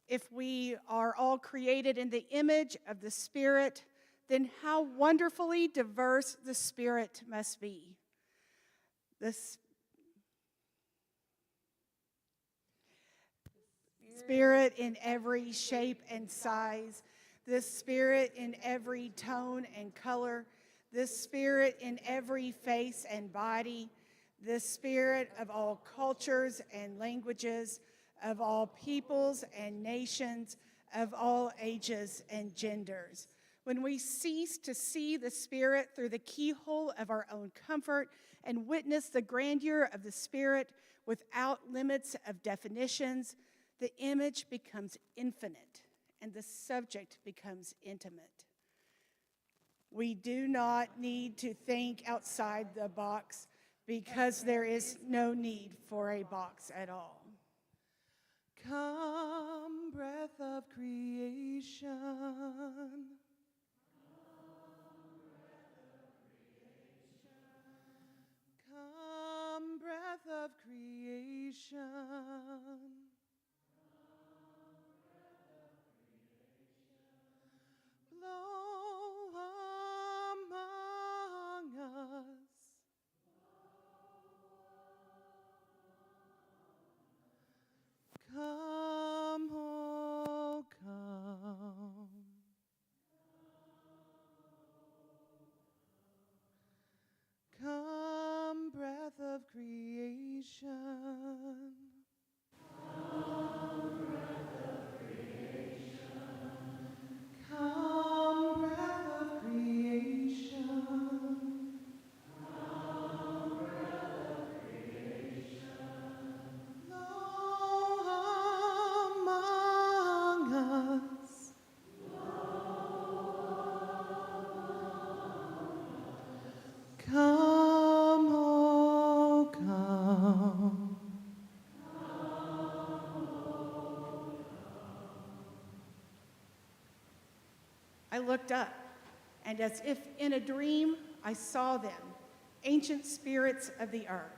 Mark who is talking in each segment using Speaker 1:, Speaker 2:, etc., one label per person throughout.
Speaker 1: If we are all created in the image of the Spirit, then how wonderfully diverse the Spirit must be. The Spirit in every shape and size, the Spirit in every tone and color, the Spirit in every face and body, the Spirit of all cultures and languages, of all peoples and nations, of all ages and genders. When we cease to see the Spirit through the keyhole of our own comfort and witness the grandeur of the Spirit without limits of definitions, the image becomes infinite and the subject becomes intimate. We do not need to think outside the box because there is no need for a box at all.
Speaker 2: Come, breath of creation. Come, breath of creation. Blow among us. Come, oh, come. Come, breath of creation. Come, breath of creation. Come, breath of creation. Come, breath of creation. Blow among us. Come, oh, come.
Speaker 1: I looked up, and as if in a dream, I saw them, ancient spirits of the earth.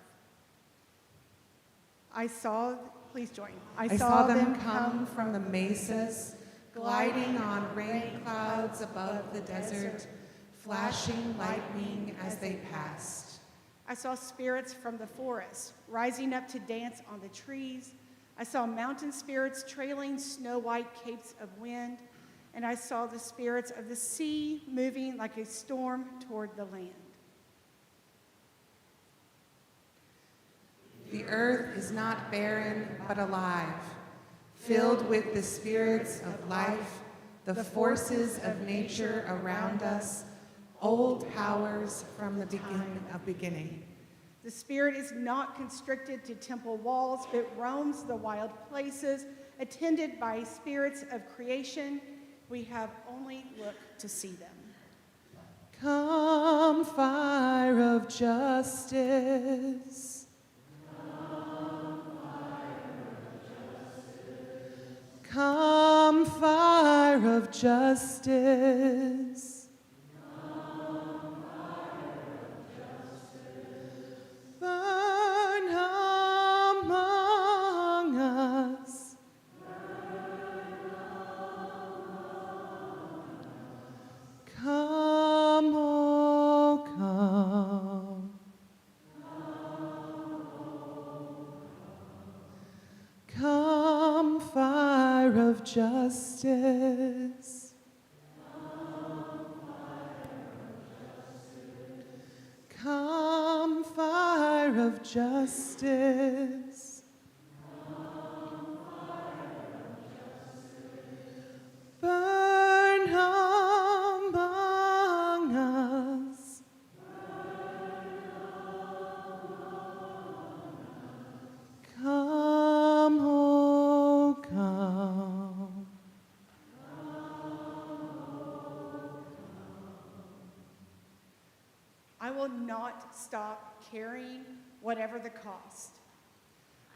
Speaker 1: Please join.
Speaker 2: I saw them come from the mesas, gliding on rain clouds above the desert, flashing lightning as they passed.
Speaker 1: I saw spirits from the forest, rising up to dance on the trees. I saw mountain spirits trailing snow-white capes of wind, and I saw the spirits of the sea moving like a storm toward the land.
Speaker 2: The earth is not barren, but alive, filled with the spirits of life, the forces of nature around us, old powers from the beginning of beginning.
Speaker 1: The Spirit is not constricted to temple walls, but roams the wild places, attended by spirits of creation. We have only looked to see them.
Speaker 2: Come, fire of justice. Come, fire of justice. Burn among us. Come, oh, come. Come, fire of justice. Come, fire of justice. Burn among us. Come, oh, come.
Speaker 1: I will not stop caring, whatever the cost.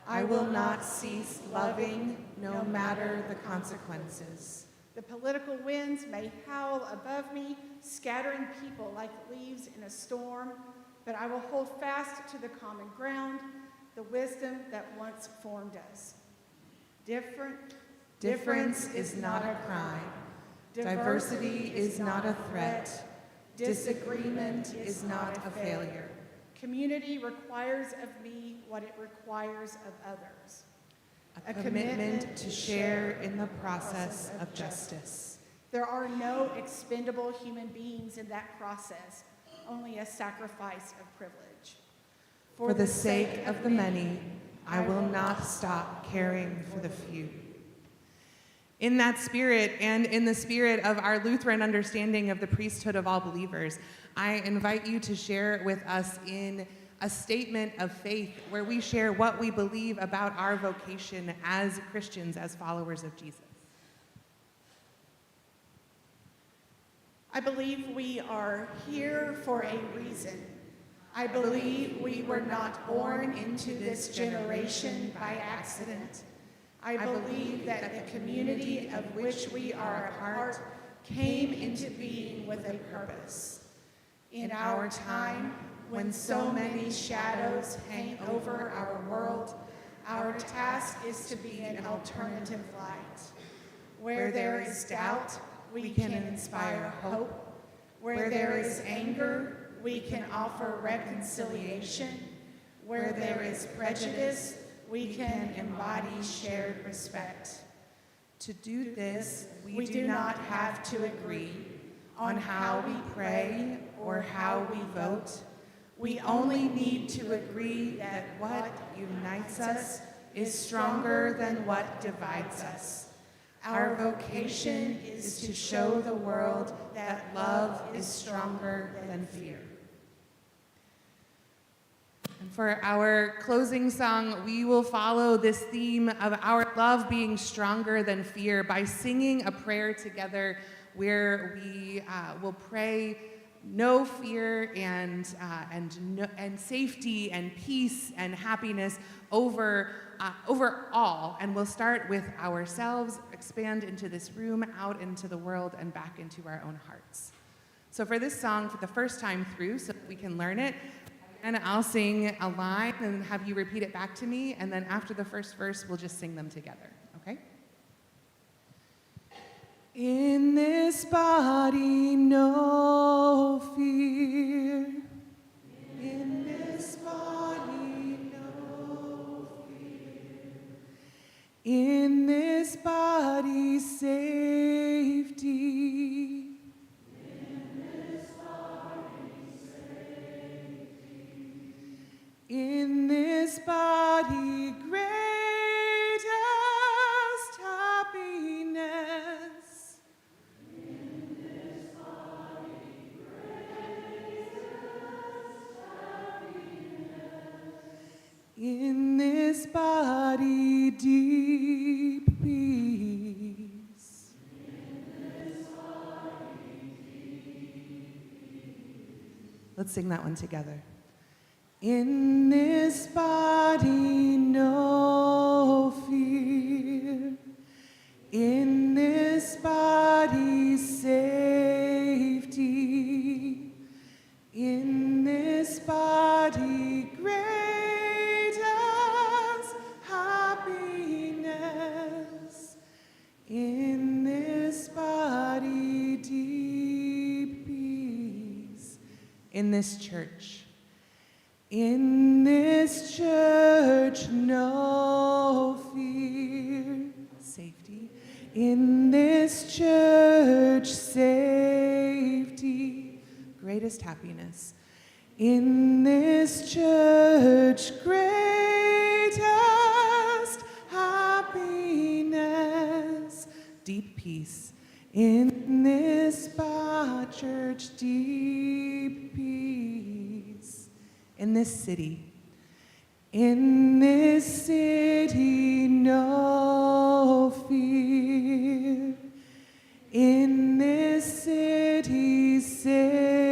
Speaker 2: I will not cease loving, no matter the consequences.
Speaker 1: The political winds may howl above me, scattering people like leaves in a storm, but I will hold fast to the common ground, the wisdom that once formed us. Different,
Speaker 2: Difference is not a crime. Diversity is not a threat. Disagreement is not a failure.
Speaker 1: Community requires of me what it requires of others.
Speaker 2: A commitment to share in the process of justice.
Speaker 1: There are no expendable human beings in that process, only a sacrifice of privilege.
Speaker 2: For the sake of the many, I will not stop caring for the few. In that spirit, and in the spirit of our Lutheran understanding of the priesthood of all believers, I invite you to share with us in a statement of faith where we share what we believe about our vocation as Christians, as followers of Jesus.
Speaker 1: I believe we are here for a reason. I believe we were not born into this generation by accident. I believe that the community of which we are a part came into being with a purpose. In our time, when so many shadows hang over our world, our task is to be an alternative light. Where there is doubt, we can inspire hope. Where there is anger, we can offer reconciliation. Where there is prejudice, we can embody shared respect.
Speaker 2: To do this, we do not have to agree on how we pray or how we vote. We only need to agree that what unites us is stronger than what divides us. Our vocation is to show the world that love is stronger than fear. And for our closing song, we will follow this theme of our love being stronger than fear by singing a prayer together where we will pray no fear and safety and peace and happiness over all. And we'll start with ourselves, expand into this room, out into the world, and back into our own hearts. So for this song, for the first time through, so that we can learn it, and I'll sing a line and have you repeat it back to me, and then after the first verse, we'll just sing them together, okay? In this body, no fear. In this body, no fear. In this body, safety. In this body, greatest happiness. In this body, greatest happiness. In this body, deep peace. In this body, deep peace. Let's sing that one together. In this body, no fear. In this body, safety. In this body, greatest happiness. In this body, deep peace. In this church. In this church, no fear, safety. In this church, safety, greatest happiness. In this church, greatest happiness, deep peace. In this church, deep peace. In this city, no fear. In this city, safety.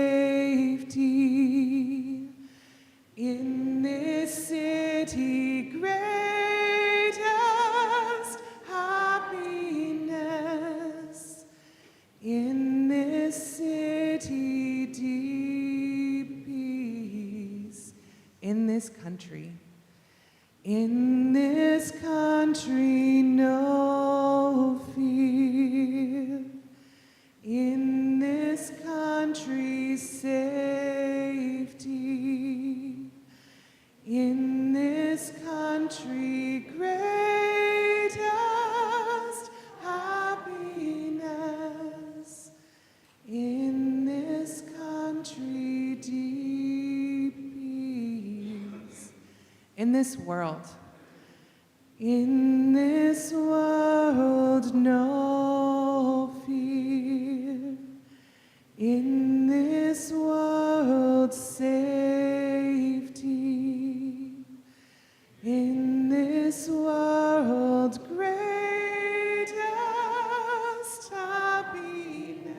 Speaker 2: In this city, greatest happiness. In this city, deep peace. In this country, In this country, no fear. In this country, safety. In this country, greatest happiness. In this country, deep peace. In this world. In this world, no fear. In this world, safety. In this world, greatest happiness.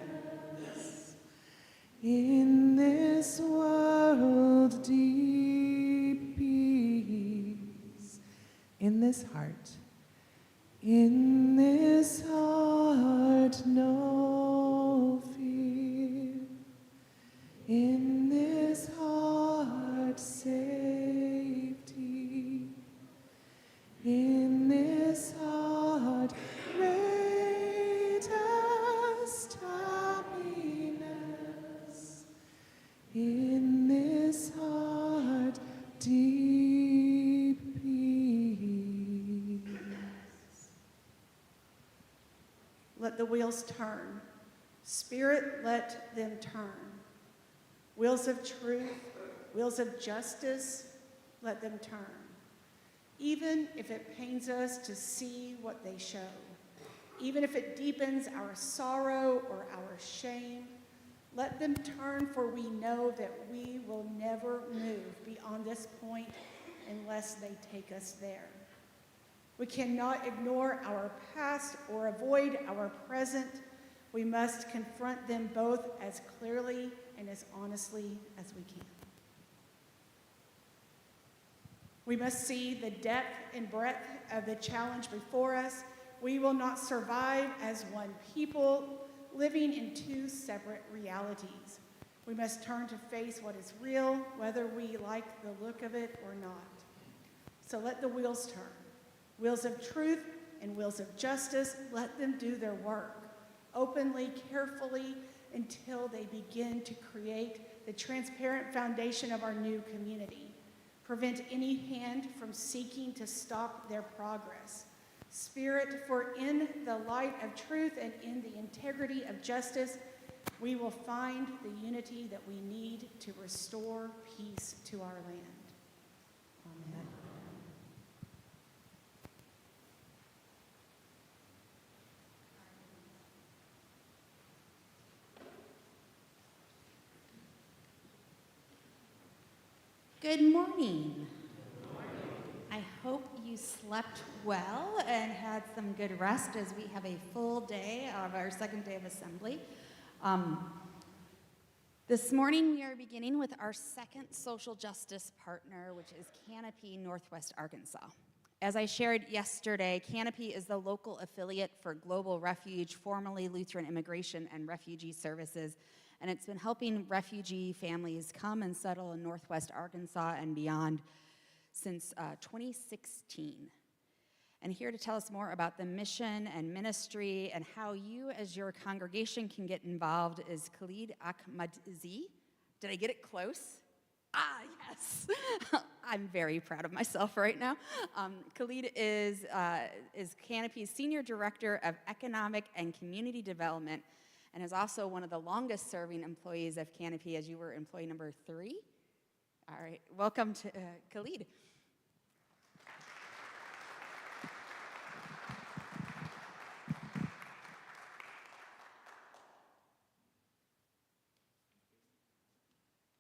Speaker 2: In this world, deep peace. In this heart. In this heart, no fear. In this heart, safety. In this heart, greatest happiness. In this heart, deep peace.
Speaker 1: Let the wheels turn. Spirit, let them turn. Wheels of truth, wheels of justice, let them turn. Even if it pains us to see what they show, even if it deepens our sorrow or our shame, let them turn, for we know that we will never move beyond this point unless they take us there. We cannot ignore our past or avoid our present. We must confront them both as clearly and as honestly as we can. We must see the depth and breadth of the challenge before us. We will not survive as one people living in two separate realities. We must turn to face what is real, whether we like the look of it or not. So let the wheels turn. Wheels of truth and wheels of justice, let them do their work, openly, carefully, until they begin to create the transparent foundation of our new community. Prevent any hand from seeking to stop their progress. Spirit, for in the light of truth and in the integrity of justice, we will find the unity that we need to restore peace to our land. Amen.
Speaker 3: Good morning. I hope you slept well and had some good rest as we have a full day of our second day of assembly. This morning we are beginning with our second social justice partner, which is Canopy Northwest Arkansas. As I shared yesterday, Canopy is the local affiliate for Global Refuge, formerly Lutheran Immigration and Refugee Services, and it's been helping refugee families come and settle in Northwest Arkansas and beyond since 2016. And here to tell us more about the mission and ministry and how you as your congregation can get involved is Khalid Ahmadzi. Did I get it close? Ah, yes. I'm very proud of myself right now. Khalid is Canopy's Senior Director of Economic and Community Development and is also one of the longest serving employees of Canopy, as you were employee number 3. All right, welcome to Khalid.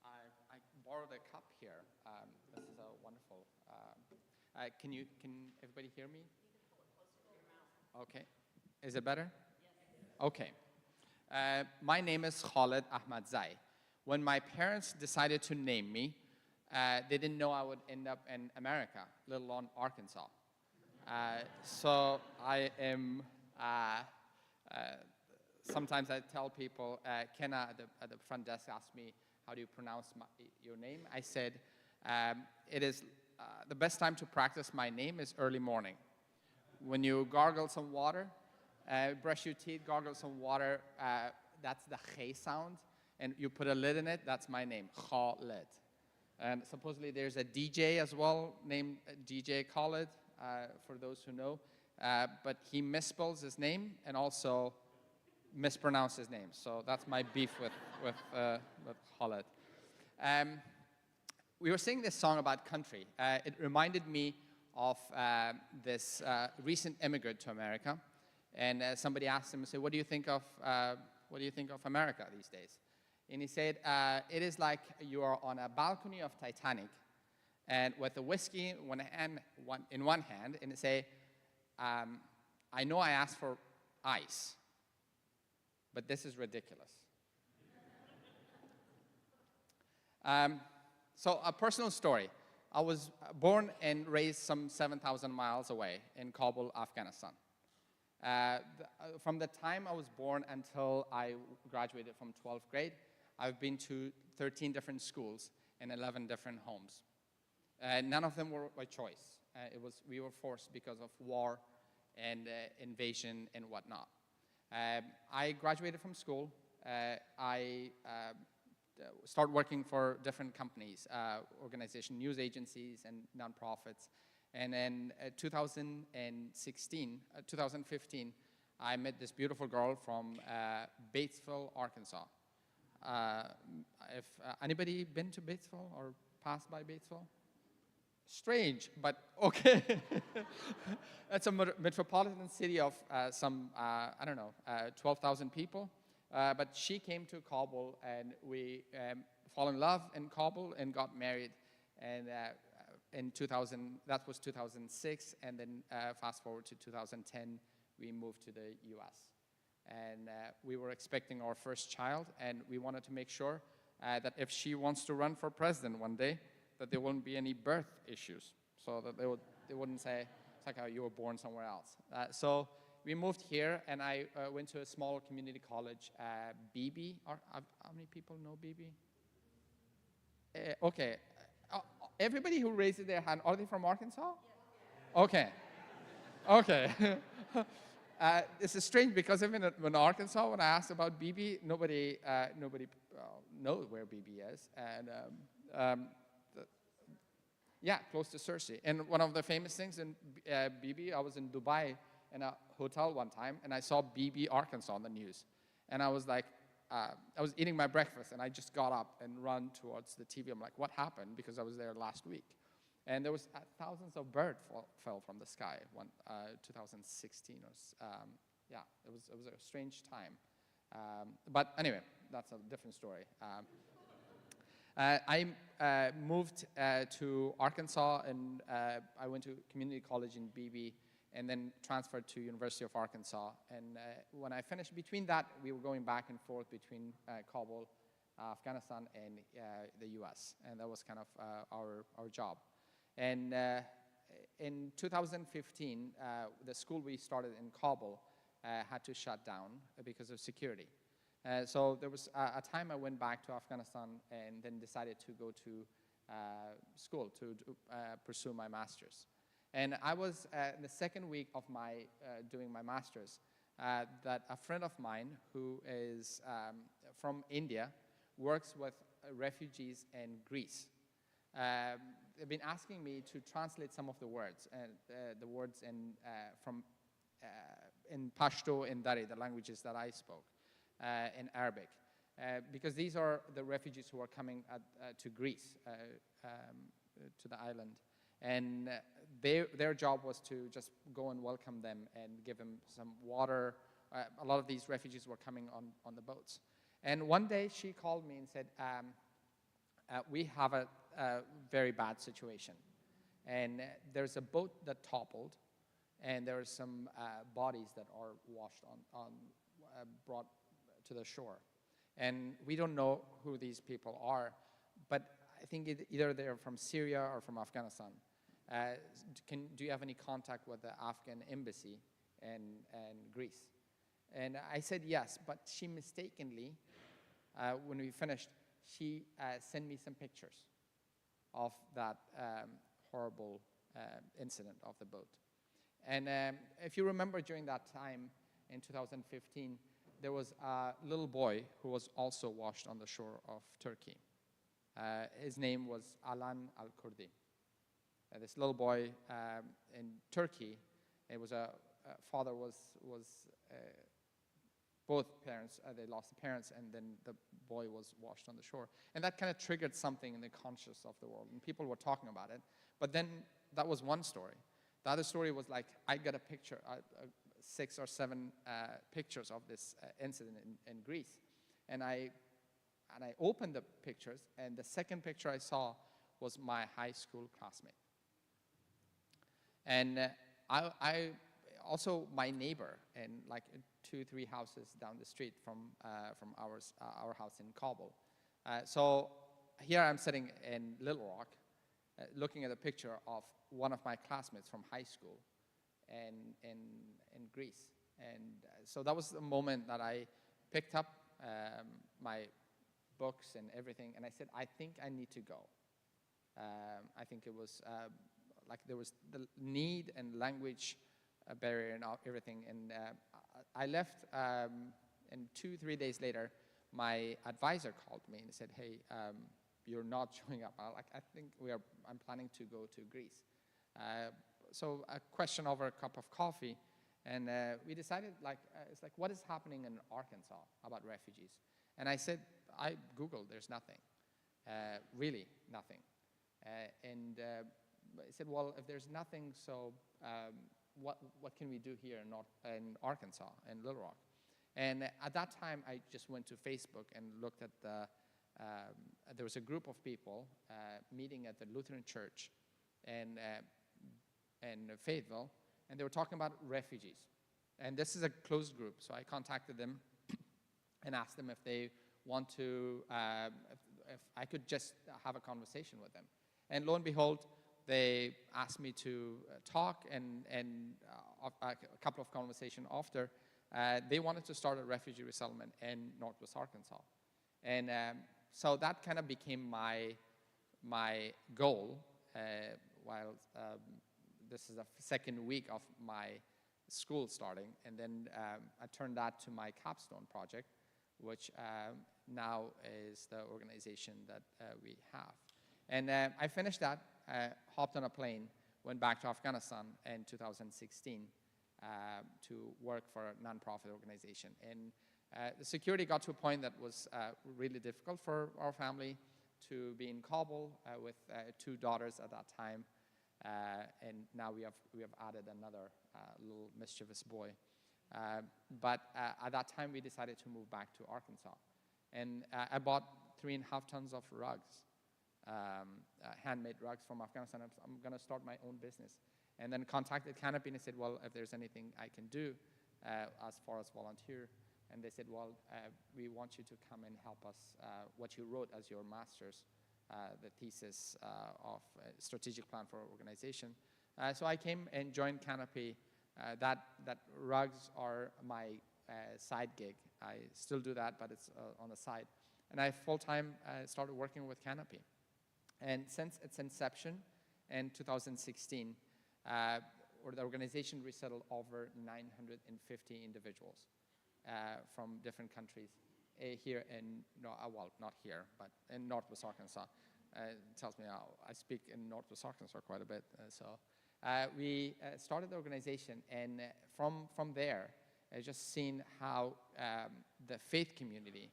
Speaker 4: I borrowed a cup here. This is a wonderful. Can everybody hear me? You can pull it closer to your mouth. Okay. Is it better? Yes. Okay. My name is Khalid Ahmadzai. When my parents decided to name me, they didn't know I would end up in America, let alone Arkansas. So I am, sometimes I tell people, Kenna at the front desk asked me, how do you pronounce your name? I said, it is the best time to practice my name is early morning. When you gargle some water, brush your teeth, gargle some water, that's the Ch sound, and you put a lid in it, that's my name, Khalid. And supposedly there's a DJ as well named DJ Khalid, for those who know, but he misspells his name and also mispronounces his name. So that's my beef with Khalid. We were singing this song about country. It reminded me of this recent immigrant to America, and somebody asked him, "What do you think of America these days?" And he said, "It is like you are on a balcony of Titanic, and with a whiskey in one hand, and say, I know I asked for ice, but this is ridiculous." So a personal story. I was born and raised some 7,000 miles away in Kabul, Afghanistan. From the time I was born until I graduated from 12th grade, I've been to 13 different schools in 11 different homes. None of them were by choice. We were forced because of war and invasion and whatnot. I graduated from school. I started working for different companies, organizations, news agencies, and nonprofits. And in 2015, I met this beautiful girl from Batesville, Arkansas. If anybody been to Batesville or passed by Batesville? Strange, but okay. It's a metropolitan city of 12,000 people. But she came to Kabul, and we fell in love in Kabul and got married. And that was 2006. And then fast forward to 2010, we moved to the U.S. And we were expecting our first child, and we wanted to make sure that if she wants to run for president one day, that there wouldn't be any birth issues, so that they wouldn't say, it's like how you were born somewhere else. So we moved here, and I went to a small community college, BB. How many people know BB? Okay. Everybody who raised their hand, are they from Arkansas? Okay. Okay. This is strange because even in Arkansas, when I asked about BB, nobody knows where BB is. And yeah, close to Cersei. And one of the famous things in BB, I was in Dubai in a hotel one time, and I saw BB, Arkansas on the news. And I was like, I was eating my breakfast, and I just got up and ran towards the TV. I'm like, what happened? Because I was there last week. And there was thousands of birds fell from the sky, 2016. Yeah, it was a strange time. But anyway, that's a different story. I moved to Arkansas, and I went to community college in BB, and then transferred to University of Arkansas. And when I finished, between that, we were going back and forth between Kabul, Afghanistan, and the U.S., and that was kind of our job. And in 2015, the school we started in Kabul had to shut down because of security. So there was a time I went back to Afghanistan and then decided to go to school to pursue my master's. And I was in the second week of my doing my master's that a friend of mine who is from India works with refugees in Greece. They've been asking me to translate some of the words, the words in Pashto and Dari, the languages that I spoke, in Arabic, because these are the refugees who are coming to Greece, to the island, and their job was to just go and welcome them and give them some water. A lot of these refugees were coming on the boats, and one day she called me and said, we have a very bad situation, and there's a boat that toppled, and there are some bodies that are washed brought to the shore, and we don't know who these people are, but I think either they're from Syria or from Afghanistan. Do you have any contact with the Afghan embassy in Greece? And I said yes, but she mistakenly, when we finished, she sent me some pictures of that horrible incident of the boat. And if you remember, during that time in 2015, there was a little boy who was also washed on the shore of Turkey. His name was Alan Al-Kurdi. This little boy in Turkey, it was father was both parents, they lost the parents, and then the boy was washed on the shore. And that kind of triggered something in the conscience of the world, and people were talking about it. But then that was one story. The other story was like, I got a picture, 6 or 7 pictures of this incident in Greece. And I opened the pictures, and the second picture I saw was my high school classmate. And I also my neighbor, and like 2-3 houses down the street from our house in Kabul. So here I'm sitting in Little Rock, looking at a picture of one of my classmates from high school in Greece. And so that was the moment that I picked up my books and everything, and I said, I think I need to go. I think it was like there was the need and language barrier and everything. And I left, and 2-3 days later, my advisor called me and said, hey, you're not showing up. I think I'm planning to go to Greece. So a question over a cup of coffee, and we decided, it's like, what is happening in Arkansas about refugees? And I said, I Googled, there's nothing, really nothing. And I said, well, if there's nothing, so what can we do here in Arkansas, in Little Rock? And at that time, I just went to Facebook and looked at there was a group of people meeting at the Lutheran church in Fayetteville, and they were talking about refugees. And this is a closed group, so I contacted them and asked them if they want to, if I could just have a conversation with them. And lo and behold, they asked me to talk, and a couple of conversations after, they wanted to start a refugee resettlement in Northwest Arkansas. And so that kind of became my goal while this is the second week of my school starting. And then I turned that to my capstone project, which now is the organization that we have. And I finished that, hopped on a plane, went back to Afghanistan in 2016 to work for a nonprofit organization. And the security got to a point that was really difficult for our family to be in Kabul with 2 daughters at that time. And now we have added another little mischievous boy. But at that time, we decided to move back to Arkansas. And I bought 3.5 tons of rugs, handmade rugs from Afghanistan. I'm going to start my own business. And then contacted Canopy, and I said, well, if there's anything I can do as far as volunteer. And they said, well, we want you to come and help us, what you wrote as your master's, the thesis of strategic plan for our organization. So I came and joined Canopy. That rugs are my side gig. I still do that, but it's on the side. And I full-time started working with Canopy. And since its inception in 2016, the organization resettled over 950 individuals from different countries here in, well, not here, but in Northwest Arkansas. It tells me I speak in Northwest Arkansas quite a bit. So we started the organization, and from there, I just seen how the faith community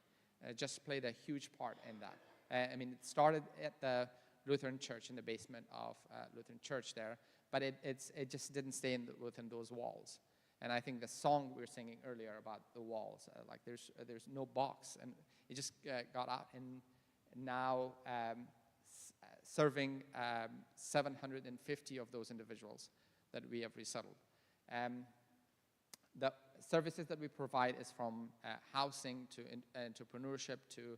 Speaker 4: just played a huge part in that. I mean, it started at the Lutheran church, in the basement of Lutheran church there, but it just didn't stay within those walls. And I think the song we were singing earlier about the walls, like there's no box, and it just got out, and now serving 750 of those individuals that we have resettled. The services that we provide is from housing to entrepreneurship to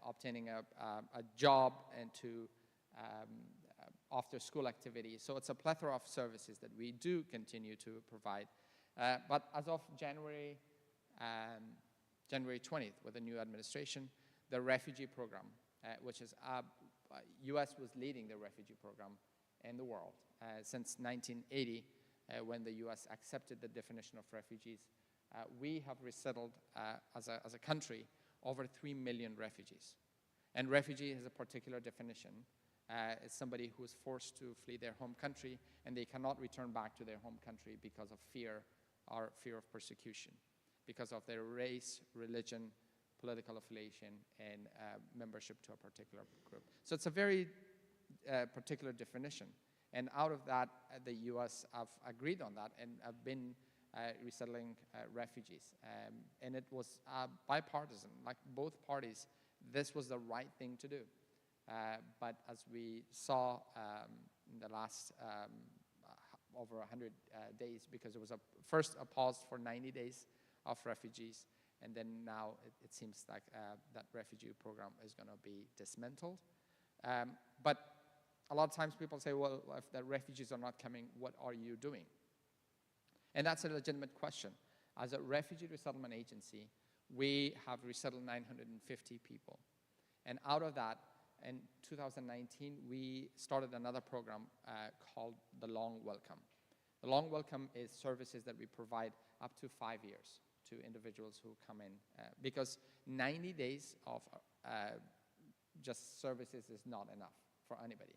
Speaker 4: obtaining a job and to after-school activities. So it's a plethora of services that we do continue to provide. But as of January 20th, with the new administration, the refugee program, which is U.S. was leading the refugee program in the world. Since 1980, when the US accepted the definition of refugees, we have resettled, as a country, over 3 million refugees. And refugee has a particular definition. It's somebody who is forced to flee their home country, and they cannot return back to their home country because of fear or fear of persecution, because of their race, religion, political affiliation, and membership to a particular group. So it's a very particular definition. And out of that, the US have agreed on that and have been resettling refugees. And it was bipartisan, like both parties, this was the right thing to do. But as we saw in the last over 100 days, because it was first a pause for 90 days of refugees, and then now it seems like that refugee program is going to be dismantled. But a lot of times people say, well, if the refugees are not coming, what are you doing? And that's a legitimate question. As a refugee resettlement agency, we have resettled 950 people. And out of that, in 2019, we started another program called the Long Welcome. The Long Welcome is services that we provide up to 5 years to individuals who come in, because 90 days of just services is not enough for anybody.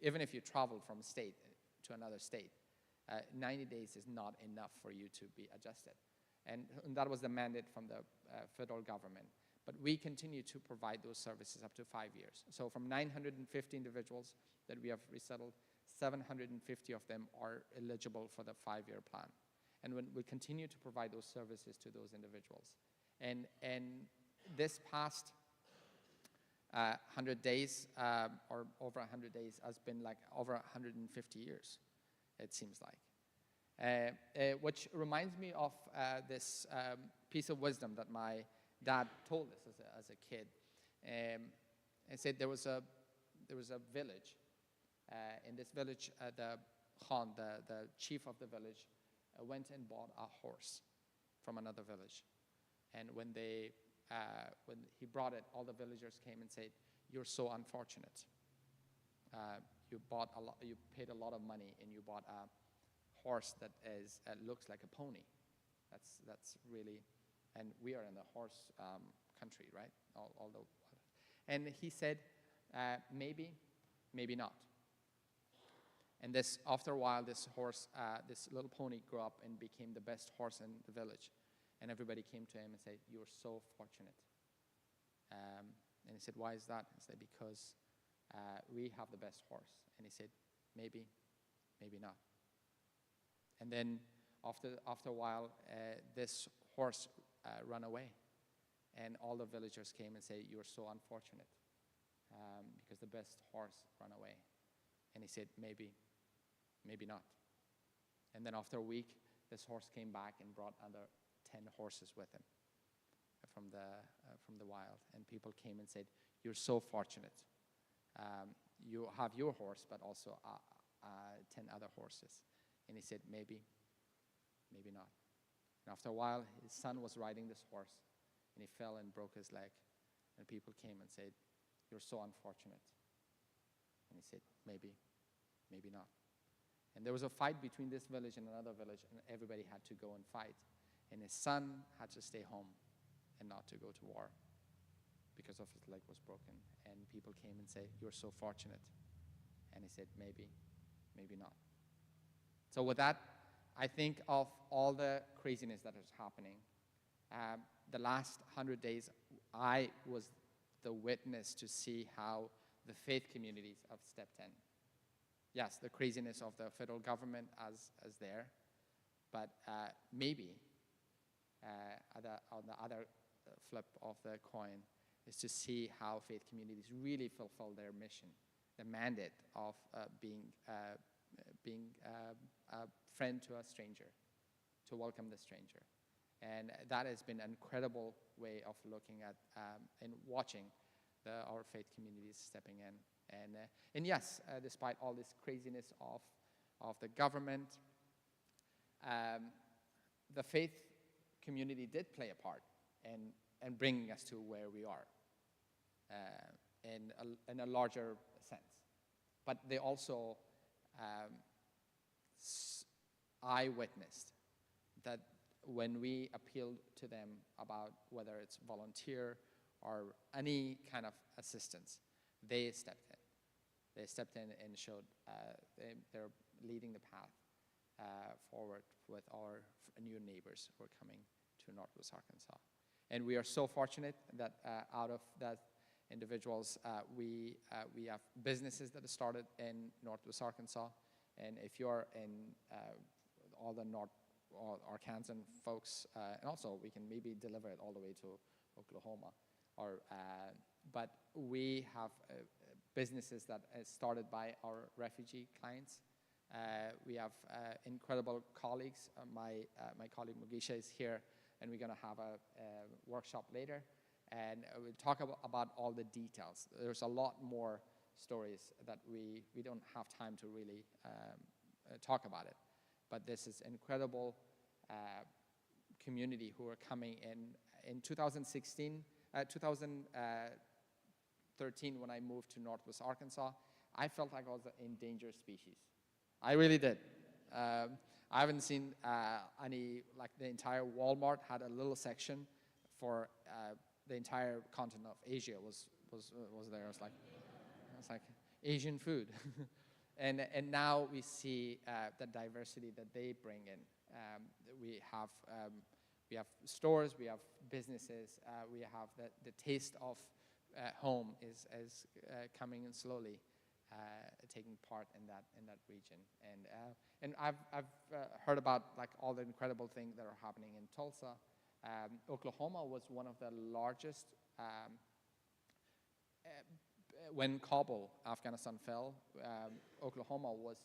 Speaker 4: Even if you travel from state to another state, 90 days is not enough for you to be adjusted. And that was the mandate from the federal government. But we continue to provide those services up to 5 years. So from 950 individuals that we have resettled, 750 of them are eligible for the 5-year plan. And when we continue to provide those services to those individuals. And this past 100 days, or over 100 days, has been like over 150 years, it seems like. Which reminds me of this piece of wisdom that my dad told us as a kid. He said there was a village. In this village, the Khan, the chief of the village, went and bought a horse from another village. And when he brought it, all the villagers came and said, "You're so unfortunate. You paid a lot of money, and you bought a horse that looks like a pony. That's really." And we are in the horse country, right? And he said, maybe not. And after a while, this horse, this little pony grew up and became the best horse in the village. And everybody came to him and said, "You're so fortunate." And he said, "Why is that?" He said, "Because we have the best horse." And he said, maybe not. And then after a while, this horse run away. And all the villagers came and said, "You're so unfortunate because the best horse ran away." And he said, maybe not. And then after a week, this horse came back and brought other 10 horses with him from the wild. And people came and said, "You're so fortunate. You have your horse, but also 10 other horses." And he said, maybe not. And after a while, his son was riding this horse, and he fell and broke his leg. And people came and said, "You're so unfortunate." And he said, maybe not. And there was a fight between this village and another village, and everybody had to go and fight. And his son had to stay home and not to go to war because of his leg was broken. And people came and said, "You're so fortunate." And he said, maybe not. So with that, I think of all the craziness that is happening. The last 100 days, I was the witness to see how the faith communities have stepped in. Yes, the craziness of the federal government as there, but maybe on the other flip of the coin is to see how faith communities really fulfill their mission, the mandate of being a friend to a stranger, to welcome the stranger. And that has been an incredible way of looking at and watching our faith communities stepping in. And yes, despite all this craziness of the government, the faith community did play a part in bringing us to where we are in a larger sense. But they also um, I witnessed that when we appealed to them about whether it's volunteer or any kind of assistance, they stepped in. They stepped in and showed they're leading the path forward with our new neighbors who are coming to Northwest Arkansas. And we are so fortunate that out of that individuals, we have businesses that have started in Northwest Arkansas. And if you're in all the Arkansan folks, and also we can maybe deliver it all the way to Oklahoma. But we have businesses that are started by our refugee clients. We have incredible colleagues. My colleague Mugisha is here, and we're going to have a workshop later. And we'll talk about all the details. There's a lot more stories that we don't have time to really talk about it. But this is incredible community who are coming in 2016, 2013 when I moved to Northwest Arkansas. I felt like I was an endangered species. I really did. I haven't seen any, like the entire Walmart had a little section for the entire continent of Asia was there. It's like Asian food. And now we see the diversity that they bring in. We have stores, we have businesses, we have the taste of home is coming in slowly, taking part in that region. And I've heard about like all the incredible things that are happening in Tulsa. Oklahoma was one of the largest. When Kabul, Afghanistan fell, Oklahoma was,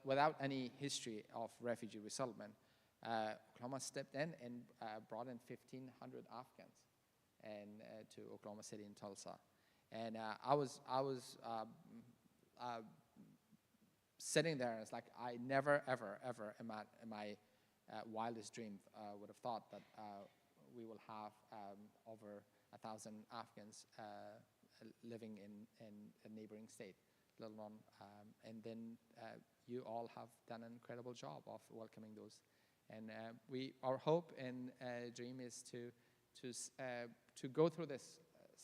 Speaker 4: without any history of refugee resettlement, Oklahoma stepped in and brought in 1,500 Afghans to Oklahoma City and Tulsa. And I was sitting there, and it's like I never, ever in my wildest dream would have thought that we will have over 1,000 Afghans living in a neighboring state, let alone, and then you all have done an incredible job of welcoming those. And our hope and dream is to go through this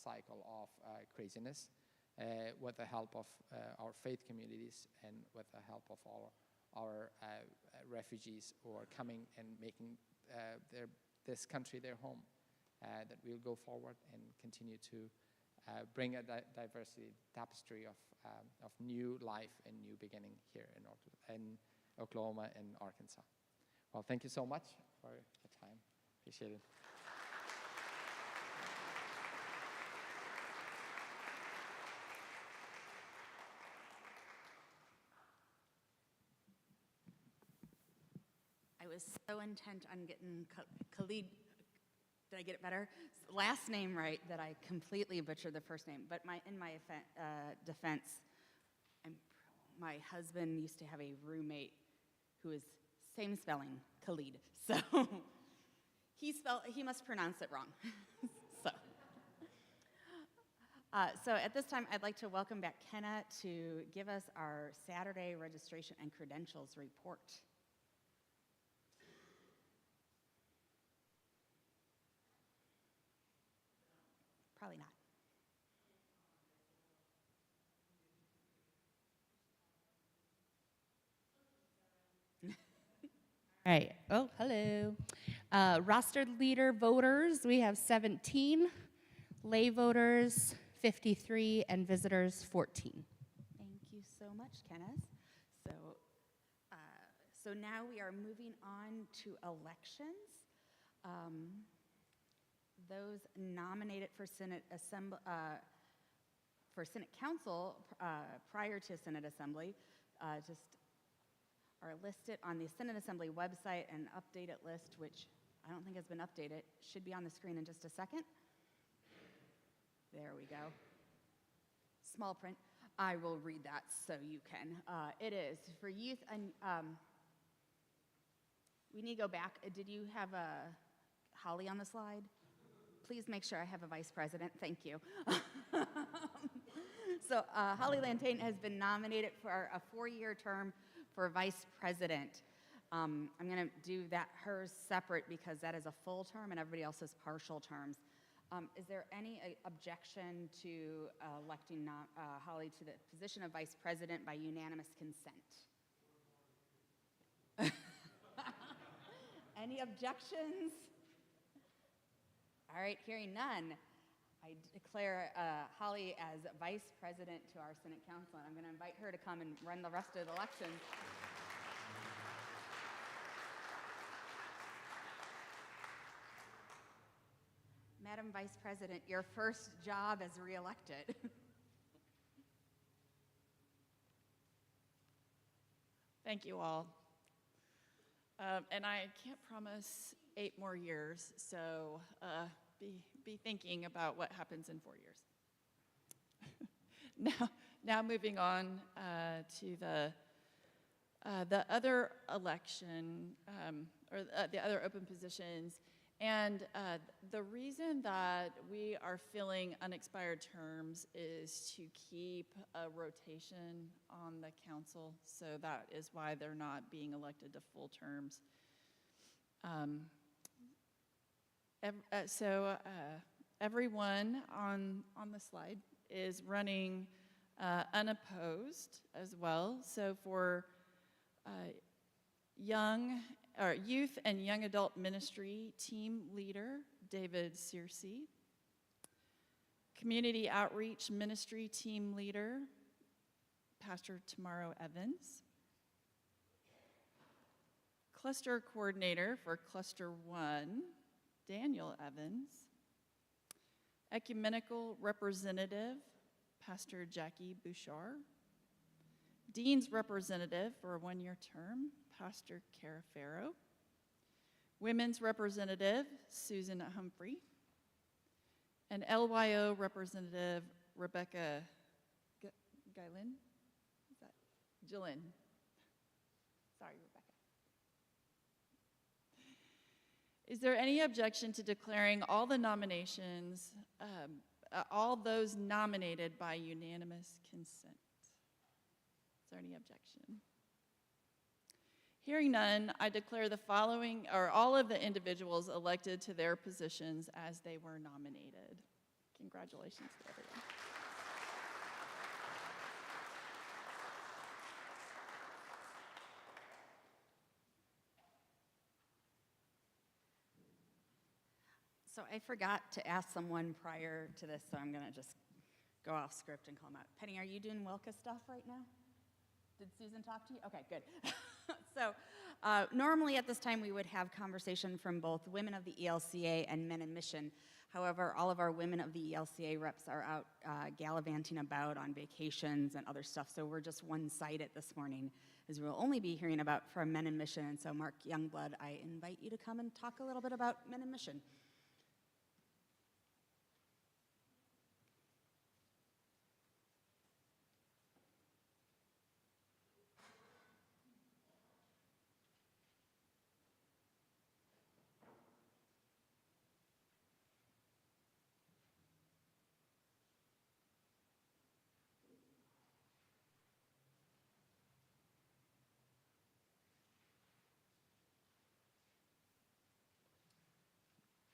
Speaker 4: cycle of craziness with the help of our faith communities and with the help of our refugees who are coming and making this country their home. That we'll go forward and continue to bring a diversity tapestry of new life and new beginning here in Oklahoma and Arkansas. Well, thank you so much for the time. Appreciate it.
Speaker 3: I was so intent on getting Khalid, did I get it better? Last name right that I completely butchered the first name. But in my defense, my husband used to have a roommate who is same spelling, Khalid. So he must pronounce it wrong. So at this time, I'd like to welcome back Kenna to give us our Saturday registration and credentials report. Probably not.
Speaker 5: All right. Oh, hello. Rostered leader voters, we have 17. Lay voters, 53. And visitors, 14.
Speaker 3: Thank you so much, Kenneth. So now we are moving on to elections. Those nominated for Senate Council prior to Senate Assembly just are listed on the Senate Assembly website, and updated list, which I don't think has been updated, should be on the screen in just a second. There we go. Small print. I will read that so you can. It is for youth, and we need to go back. Did you have Holly on the slide? Please make sure I have a vice president. Thank you. So Holly Lantain has been nominated for a 4-year term for vice president. I'm going to do hers separate because that is a full term and everybody else is partial terms. Is there any objection to electing Holly to the position of vice president by unanimous consent? Any objections? All right, hearing none, I declare Holly as vice president to our Senate Council, and I'm going to invite her to come and run the rest of the election. Madam Vice President, your first job as reelected.
Speaker 6: Thank you all. And I can't promise 8 more years, so be thinking about what happens in 4 years. Now moving on to the other election, or the other open positions. And the reason that we are filling unexpired terms is to keep a rotation on the council. So that is why they're not being elected to full terms. Everyone on the slide is running unopposed as well. So for youth and young adult ministry team leader, David Searcy. Community outreach ministry team leader, Pastor Tamaro Evans. Cluster coordinator for Cluster 1, Daniel Evans. Ecumenical representative, Pastor Jackie Bouchard. Dean's representative for a 1-year term, Pastor Cara Farrow. Women's representative, Susan Humphrey. And LYO representative, Rebecca Gillin. Is that Gillin? Sorry, Rebecca. Is there any objection to declaring all the nominations, all those nominated by unanimous consent? Is there any objection? Hearing none, I declare the following, or all of the individuals elected to their positions as they were nominated. Congratulations to everyone.
Speaker 3: So I forgot to ask someone prior to this, so I'm going to just go off script and call them out. Penny, are you doing WELCA stuff right now? Did Susan talk to you? Okay, good. So normally at this time we would have conversation from both women of the ELCA and men in mission. However, all of our women of the ELCA reps are out gallivanting about on vacations and other stuff, so we're just one-sided this morning, as we'll only be hearing about from men in mission. And so Mark Youngblood, I invite you to come and talk a little bit about men in mission.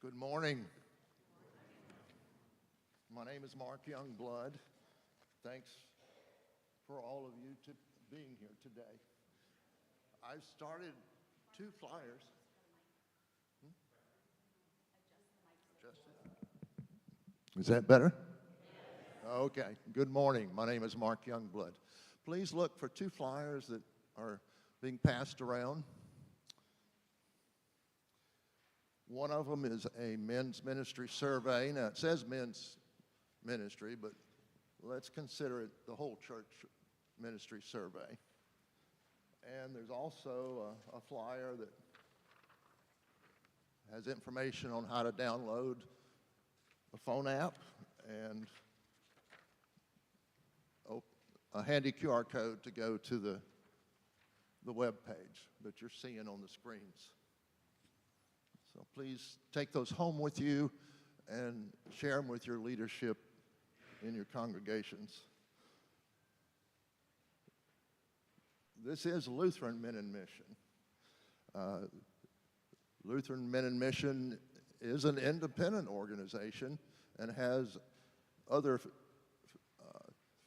Speaker 7: Good morning. My name is Mark Youngblood. Thanks for all of you to being here today. I've started 2 flyers. Is that better? Okay. Good morning. My name is Mark Youngblood. Please look for 2 flyers that are being passed around. One of them is a men's ministry survey. Now, it says men's ministry, but let's consider it the whole church ministry survey. And there's also a flyer that has information on how to download a phone app and a handy QR code to go to the web page that you're seeing on the screens. So please take those home with you and share them with your leadership in your congregations. This is Lutheran Men in Mission. Lutheran Men in Mission is an independent organization and has other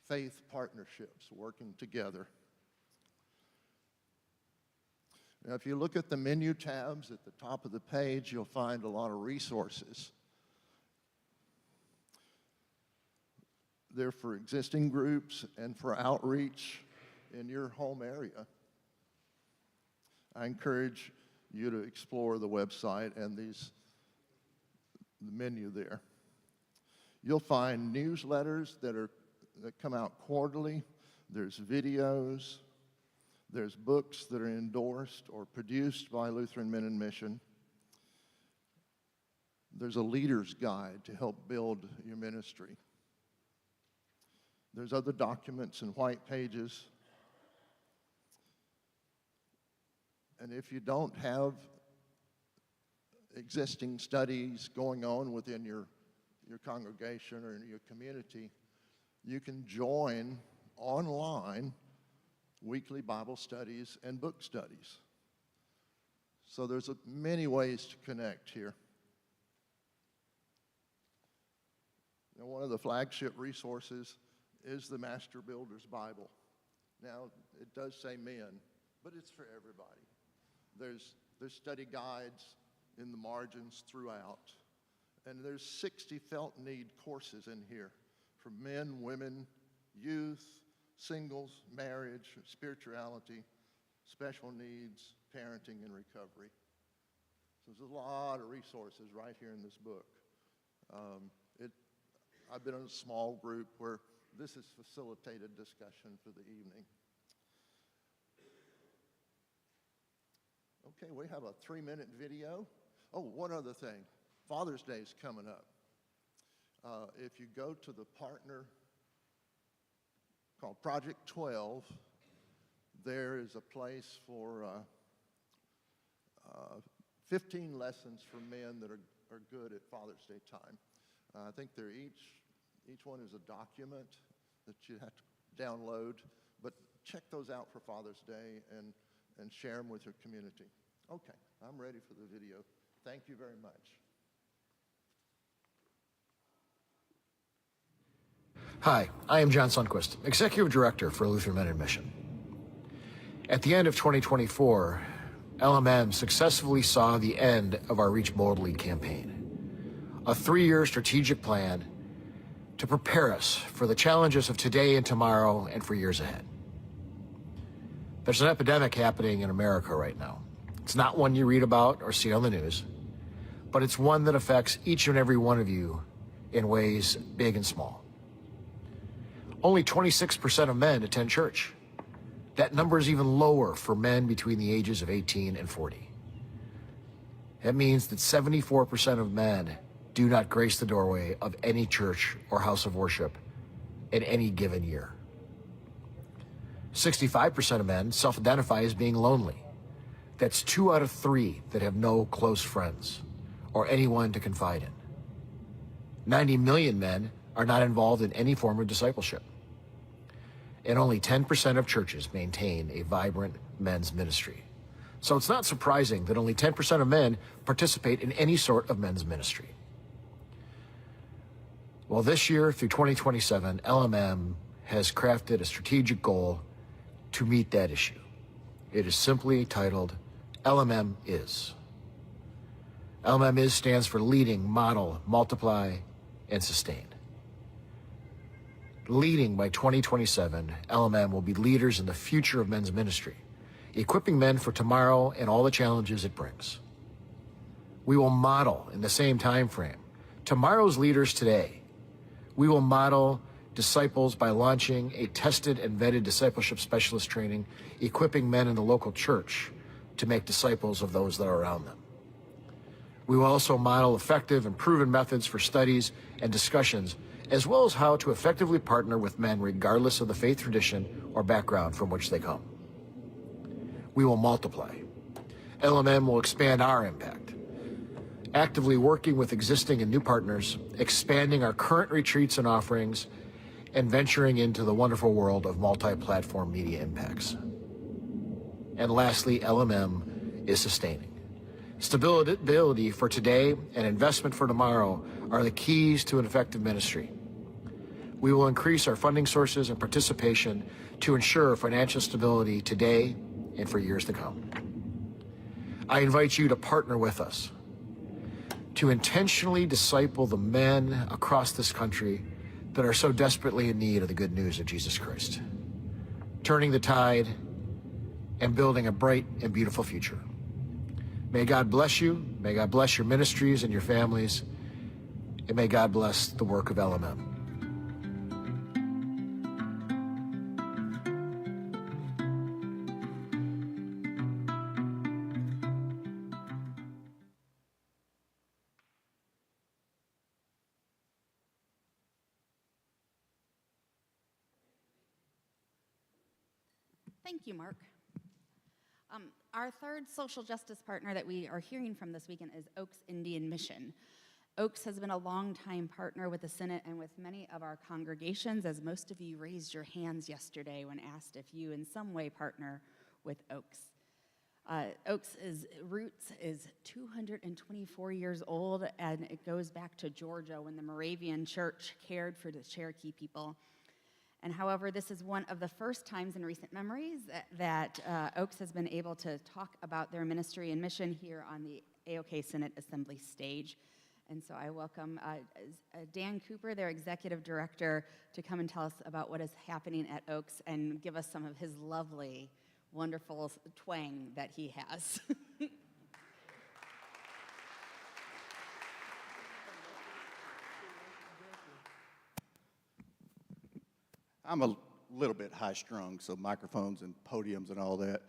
Speaker 7: faith partnerships working together. Now, if you look at the menu tabs at the top of the page, you'll find a lot of resources. They're for existing groups and for outreach in your home area. I encourage you to explore the website and the menu there. You'll find newsletters that come out quarterly. There's videos. There's books that are endorsed or produced by Lutheran Men in Mission. There's a leader's guide to help build your ministry. There's other documents and white pages. And if you don't have existing studies going on within your congregation or in your community, you can join online weekly Bible studies and book studies. So there's many ways to connect here. Now, one of the flagship resources is the Master Builder's Bible. Now, it does say men, but it's for everybody. There's study guides in the margins throughout, and there's 60 felt need courses in here for men, women, youth, singles, marriage, spirituality, special needs, parenting, and recovery. So there's a lot of resources right here in this book. I've been in a small group where this has facilitated discussion for the evening. Okay, we have a 3-minute video. Oh, one other thing. Father's Day is coming up. If you go to the partner called Project 12, there is a place for 15 lessons for men that are good at Father's Day time. I think they're each one is a document that you have to download, but check those out for Father's Day and share them with your community. Okay, I'm ready for the video. Thank you very much.
Speaker 8: Hi, I am John Sundquist, Executive Director for Lutheran Men in Mission. At the end of 2024, LMM successfully saw the end of our Reach Boldly campaign, a 3-year strategic plan to prepare us for the challenges of today and tomorrow and for years ahead. There's an epidemic happening in America right now. It's not one you read about or see on the news, but it's one that affects each and every one of you in ways big and small. Only 26% of men attend church. That number is even lower for men between the ages of 18 and 40. That means that 74% of men do not grace the doorway of any church or house of worship in any given year. 65% of men self-identify as being lonely. That's 2 out of 3 that have no close friends or anyone to confide in. 90 million men are not involved in any form of discipleship. And only 10% of churches maintain a vibrant men's ministry. So it's not surprising that only 10% of men participate in any sort of men's ministry. Well, this year through 2027, LMM has crafted a strategic goal to meet that issue. It is simply titled LMM Is. LMM Is stands for Leading, Model, Multiply, and Sustain. Leading by 2027, LMM will be leaders in the future of men's ministry, equipping men for tomorrow and all the challenges it brings. We will model in the same time frame tomorrow's leaders today. We will model disciples by launching a tested and vetted discipleship specialist training, equipping men in the local church to make disciples of those that are around them. We will also model effective and proven methods for studies and discussions, as well as how to effectively partner with men regardless of the faith tradition or background from which they come. We will multiply. LMM will expand our impact, actively working with existing and new partners, expanding our current retreats and offerings, and venturing into the wonderful world of multi-platform media impacts. And lastly, LMM is sustaining. Stability for today and investment for tomorrow are the keys to an effective ministry. We will increase our funding sources and participation to ensure financial stability today and for years to come. I invite you to partner with us to intentionally disciple the men across this country that are so desperately in need of the good news of Jesus Christ, turning the tide and building a bright and beautiful future. May God bless you, may God bless your ministries and your families, and may God bless the work of LMM.
Speaker 3: Thank you, Mark. Our third social justice partner that we are hearing from this weekend is Oaks Indian Mission. Oaks has been a longtime partner with the Synod and with many of our congregations, as most of you raised your hands yesterday when asked if you in some way partner with Oaks. Oaks' roots is 224 years old, and it goes back to Georgia when the Moravian Church cared for the Cherokee people. And however, this is one of the first times in recent memories that Oaks has been able to talk about their ministry and mission here on the AOK Synod Assembly stage. And so I welcome Dan Cooper, their executive director, to come and tell us about what is happening at Oaks and give us some of his lovely, wonderful twang that he has.
Speaker 9: I'm a little bit high-strung, so microphones and podiums and all that.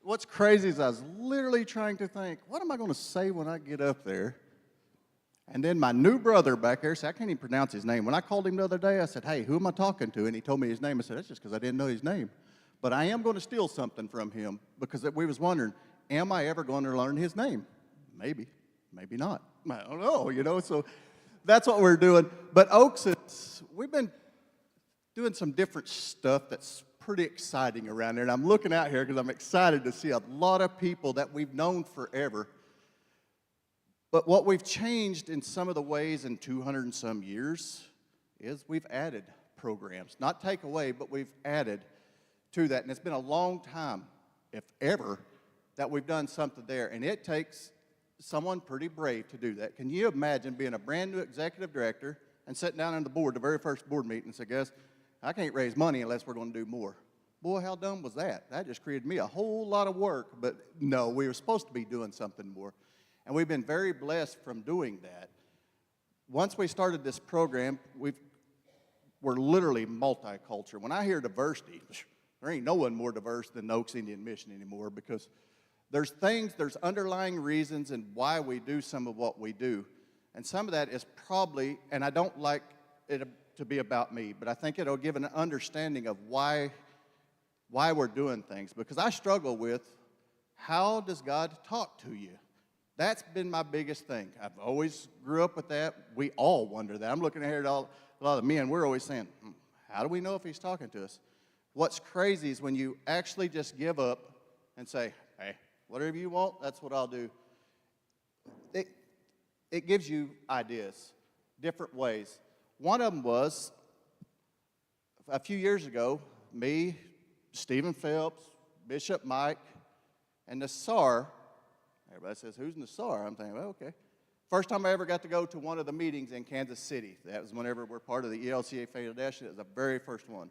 Speaker 9: What's crazy is I was literally trying to think, what am I going to say when I get up there? And then my new brother back there said, I can't even pronounce his name. When I called him the other day, I said, hey, who am I talking to? And he told me his name. I said, that's just because I didn't know his name. But I am going to steal something from him because we was wondering, am I ever going to learn his name? Maybe, maybe not. I don't know, so that's what we're doing. But Oaks, we've been doing some different stuff that's pretty exciting around there. And I'm looking out here because I'm excited to see a lot of people that we've known forever. But what we've changed in some of the ways in 200 and some years is we've added programs. Not take away, but we've added to that. And it's been a long time, if ever, that we've done something there. And it takes someone pretty brave to do that. Can you imagine being a brand new executive director and sitting down on the board, the very first board meeting, and say, guys, I can't raise money unless we're going to do more. Boy, how dumb was that? That just created me a whole lot of work. But no, we were supposed to be doing something more. And we've been very blessed from doing that. Once we started this program, we're literally multicultural. When I hear diversity, there ain't no one more diverse than Oaks Indian Mission anymore, because there's underlying reasons and why we do some of what we do. And some of that is probably, and I don't like it to be about me, but I think it'll give an understanding of why we're doing things. Because I struggle with, how does God talk to you? That's been my biggest thing. I've always grew up with that. We all wonder that. I'm looking here at a lot of the men. We're always saying, how do we know if he's talking to us? What's crazy is when you actually just give up and say, hey, whatever you want, that's what I'll do. It gives you ideas, different ways. One of them was, a few years ago, me, Stephen Phelps, Bishop Mike, and Nassar. Everybody says, who's Nassar? I'm thinking, well, okay. First time I ever got to go to one of the meetings in Kansas City. That was whenever we're part of the ELCA Foundation. It was the very first one.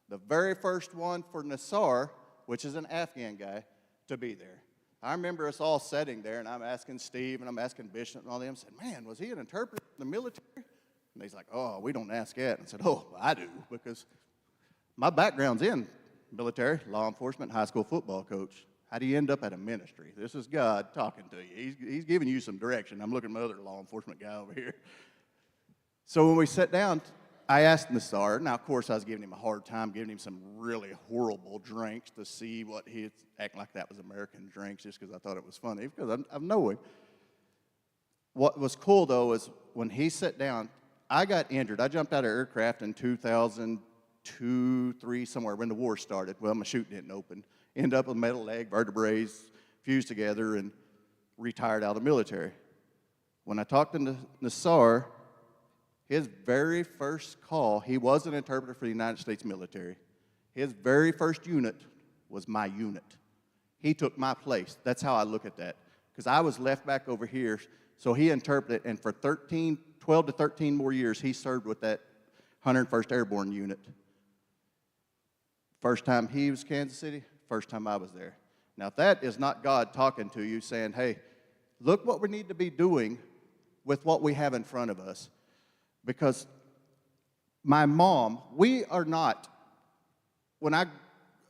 Speaker 9: The very first one for Nassar, which is an Afghan guy, to be there. I remember us all sitting there, and I'm asking Steve, and I'm asking Bishop, and all them. I said, man, was he an interpreter in the military? And he's like, oh, we don't ask that. And I said, oh, I do, because my background's in military, law enforcement, high school football coach. How do you end up at a ministry? This is God talking to you. He's giving you some direction. I'm looking at my other law enforcement guy over here. So when we sat down, I asked Nassar. Now, of course, I was giving him a hard time, giving him some really horrible drinks to see what he'd act like that was American drinks, just because I thought it was funny, because I know him. What was cool, though, is when he sat down, I got injured. I jumped out of aircraft in 2002, 3, somewhere when the war started. Well, my chute didn't open. Ended up with a metal leg, vertebrae fused together, and retired out of the military. When I talked to Nassar, his very first call, he was an interpreter for the United States military. His very first unit was my unit. He took my place. That's how I look at that. Because I was left back over here, so he interpreted, and for 12 to 13 more years, he served with that 101st Airborne Unit. First time he was Kansas City, first time I was there. Now, if that is not God talking to you, saying, hey, look what we need to be doing with what we have in front of us. Because my mom, we are not, when I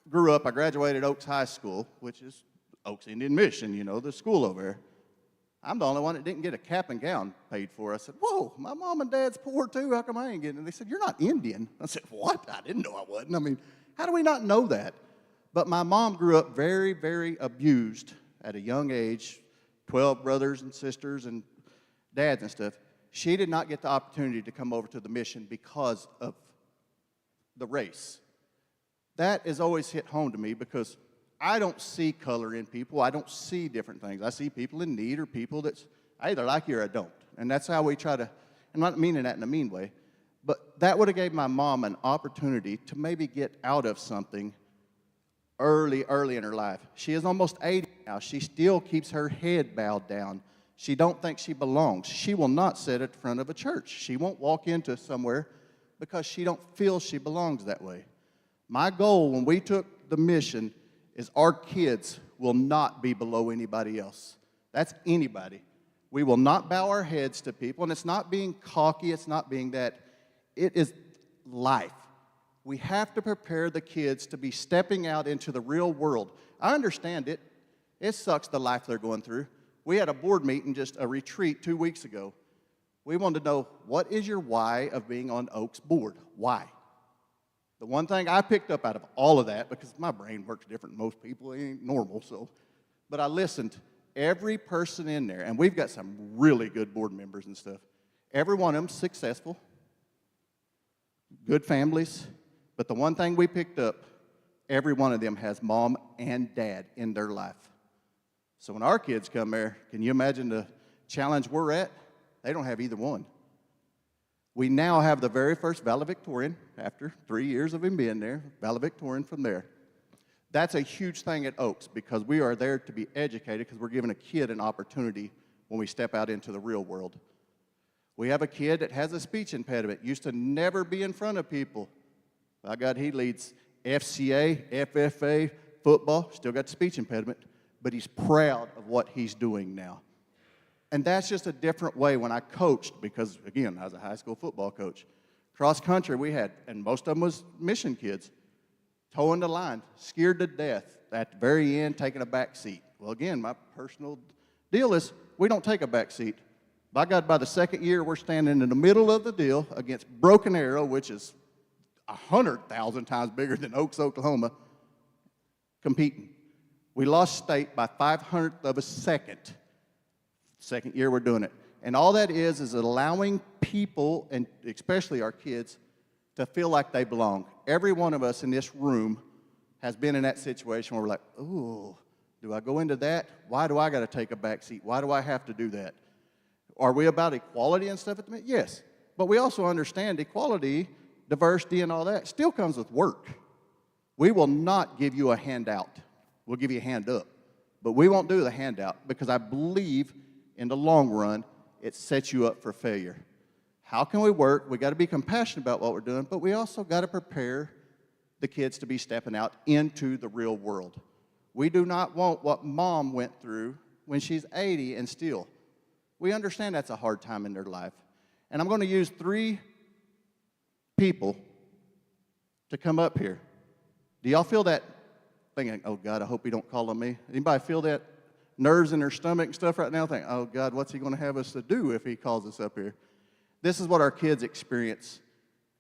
Speaker 9: grew up, I graduated Oaks High School, which is Oaks Indian Mission, you know, the school over there. I'm the only one that didn't get a cap and gown paid for. I said, whoa, my mom and dad's poor too. How come I ain't getting it? And they said, you're not Indian. I said, what? I didn't know I wasn't. I mean, how do we not know that? But my mom grew up very, very abused at a young age, 12 brothers and sisters and dads and stuff. She did not get the opportunity to come over to the mission because of the race. That has always hit home to me because I don't see color in people. I don't see different things. I see people in need or people that's, I either like you or I don't. And that's how we try to, I'm not meaning that in a mean way, but that would have gave my mom an opportunity to maybe get out of something early in her life. She is almost 80 now. She still keeps her head bowed down. She don't think she belongs. She will not sit at the front of a church. She won't walk into somewhere because she don't feel she belongs that way. My goal when we took the mission is our kids will not be below anybody else. That's anybody. We will not bow our heads to people, and it's not being cocky, it's not being that. It is life. We have to prepare the kids to be stepping out into the real world. I understand it. It sucks the life they're going through. We had a board meeting, just a retreat 2 weeks ago. We wanted to know, what is your why of being on Oaks board? Why? The one thing I picked up out of all of that, because my brain works different than most people, it ain't normal, so. But I listened, every person in there, and we've got some really good board members and stuff. Every one of them successful, good families, but the one thing we picked up, every one of them has mom and dad in their life. So when our kids come there, can you imagine the challenge we're at? They don't have either one. We now have the very first valedictorian, after 3 years of him being there, valedictorian from there. That's a huge thing at Oaks because we are there to be educated because we're giving a kid an opportunity when we step out into the real world. We have a kid that has a speech impediment, used to never be in front of people. By God, he leads FCA, FFA, football, still got the speech impediment, but he's proud of what he's doing now. And that's just a different way when I coached, because, again, I was a high school football coach. Cross country we had, and most of them was mission kids, towing the line, scared to death, at the very end taking a back seat. Well, again, my personal deal is we don't take a back seat. By God, by the second year, we're standing in the middle of the deal against Broken Arrow, which is 100,000 times bigger than Oaks, Oklahoma, competing. We lost state by 500th of a second. Second year we're doing it. And all that is allowing people, and especially our kids, to feel like they belong. Every one of us in this room has been in that situation where we're like, ooh, do I go into that? Why do I got to take a back seat? Why do I have to do that? Are we about equality and stuff at the minute? Yes. But we also understand equality, diversity, and all that still comes with work. We will not give you a handout. We'll give you a hand up. But we won't do the handout because I believe in the long run, it sets you up for failure. How can we work? We got to be compassionate about what we're doing, but we also got to prepare the kids to be stepping out into the real world. We do not want what mom went through when she's 80 and still. We understand that's a hard time in their life. And I'm going to use 3 people to come up here. Do y'all feel that thinking, oh God, I hope he don't call on me? Anybody feel that nerves in their stomach and stuff right now? Think, oh God, what's he going to have us to do if he calls us up here? This is what our kids experience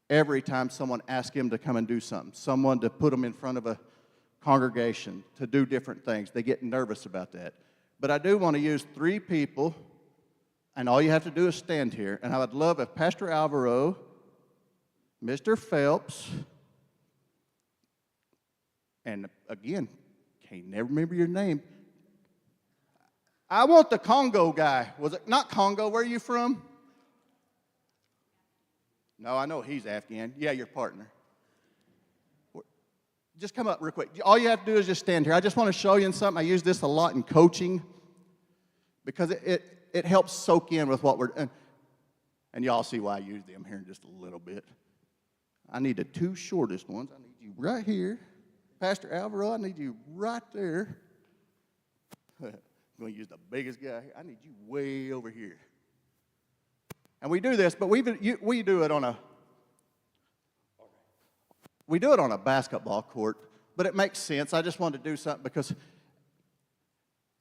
Speaker 9: every time someone asks him to come and do something, someone to put them in front of a congregation, to do different things. They get nervous about that. But I do want to use 3 people And all you have to do is stand here. And I would love if Pastor Alvaro, Mr. Phelps, and again, can't never remember your name. I want the Congo guy. Was it not Congo? Where are you from? No, I know he's Afghan. Yeah, your partner. Just come up real quick. All you have to do is just stand here. I just want to show you something. I use this a lot in coaching because it helps soak in with what we're doing. And y'all see why I use them here in just a little bit. I need the two shortest ones. I need you right here. Pastor Alvaro, I need you right there. I'm going to use the biggest guy here. I need you way over here. And we do this, but we do it on a basketball court, but it makes sense. I just wanted to do something because,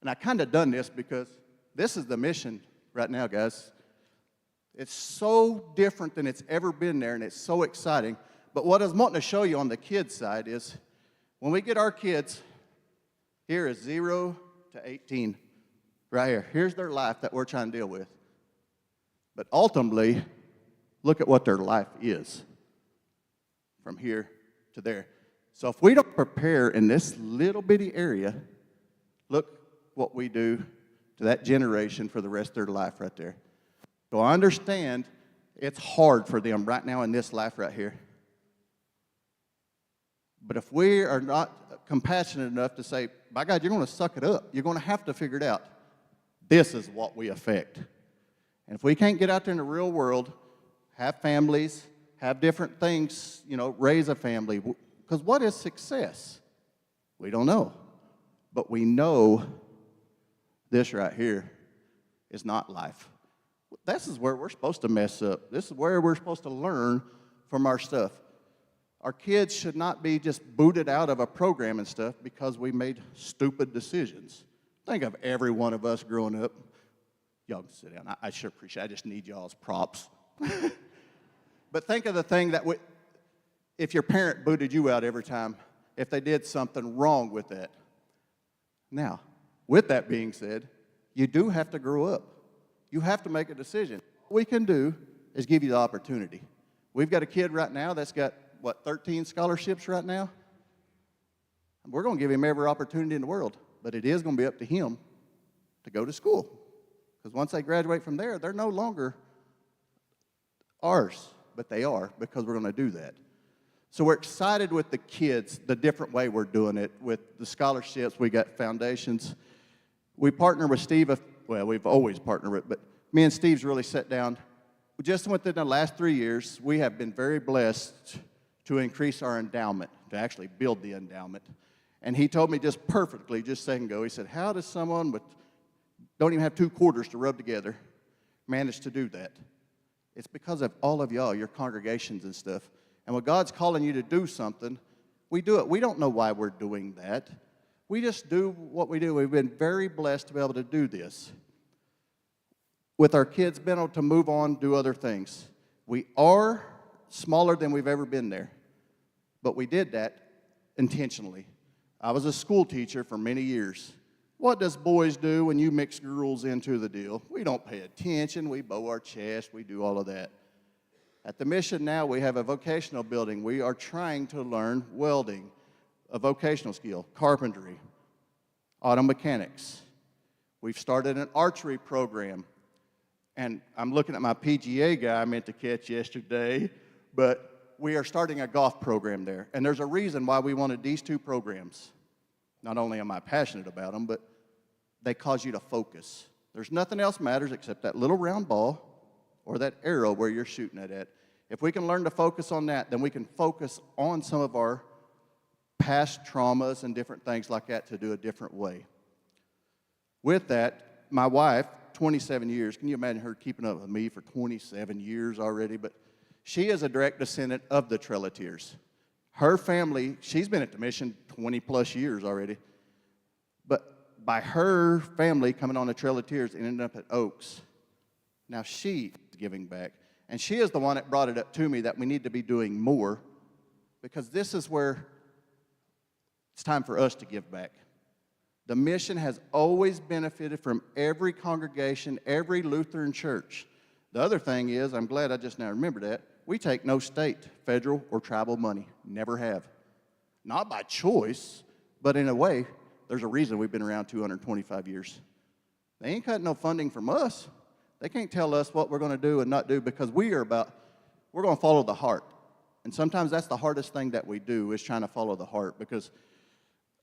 Speaker 9: and I kind of done this because this is the mission right now, guys. It's so different than it's ever been there, and it's so exciting. But what I was wanting to show you on the kids' side is when we get our kids, here is 0 to 18, right here. Here's their life that we're trying to deal with. But ultimately, look at what their life is from here to there. So if we don't prepare in this little bitty area, look what we do to that generation for the rest of their life right there. So I understand it's hard for them right now in this life right here. But if we are not compassionate enough to say, by God, you're going to suck it up. You're going to have to figure it out. This is what we affect. And if we can't get out there in the real world, have families, have different things, raise a family. Because what is success? We don't know. But we know this right here is not life. This is where we're supposed to mess up. This is where we're supposed to learn from our stuff. Our kids should not be just booted out of a program and stuff because we made stupid decisions. Think of every one of us growing up. Y'all can sit down. I sure appreciate it. I just need y'all's props. But think of the thing that if your parent booted you out every time, if they did something wrong with that. Now, with that being said, you do have to grow up. You have to make a decision. What we can do is give you the opportunity. We've got a kid right now that's got, 13 scholarships right now? We're going to give him every opportunity in the world, but it is going to be up to him to go to school. Because once they graduate from there, they're no longer ours, but they are because we're going to do that. So we're excited with the kids, the different way we're doing it. With the scholarships, we got foundations. We partner with Steve. Well, we've always partnered with, but me and Steve's really sat down. Just within the last 3 years, we have been very blessed to increase our endowment, to actually build the endowment. And he told me just perfectly, just a second ago, he said, how does someone don't even have 2 quarters to rub together manage to do that? It's because of all of y'all, your congregations and stuff. And when God's calling you to do something, we do it. We don't know why we're doing that. We just do what we do. We've been very blessed to be able to do this. With our kids being able to move on, do other things. We are smaller than we've ever been there. But we did that intentionally. I was a school teacher for many years. What does boys do when you mix girls into the deal? We don't pay attention. We bow our chest. We do all of that. At the mission now, we have a vocational building. We are trying to learn welding, a vocational skill, carpentry, auto mechanics. We've started an archery program. And I'm looking at my PGA guy I meant to catch yesterday, but we are starting a golf program there. And there's a reason why we wanted these 2 programs. Not only am I passionate about them, but they cause you to focus. There's nothing else matters except that little round ball or that arrow where you're shooting it at. If we can learn to focus on that, then we can focus on some of our past traumas and different things like that to do a different way. With that, my wife, 27 years, can you imagine her keeping up with me for 27 years already? But she is a direct descendant of the Trelatiers. Her family, she's been at the mission 20 plus years already. But by her family coming on the Trelatiers and ending up at Oaks, now she is giving back. And she is the one that brought it up to me that we need to be doing more because this is where it's time for us to give back. The mission has always benefited from every congregation, every Lutheran church. The other thing is, I'm glad I just now remembered that, we take no state, federal, or tribal money. Never have. Not by choice, but in a way, there's a reason we've been around 225 years. They ain't cutting no funding from us. They can't tell us what we're going to do and not do because we're going to follow the heart. And sometimes that's the hardest thing that we do is trying to follow the heart, because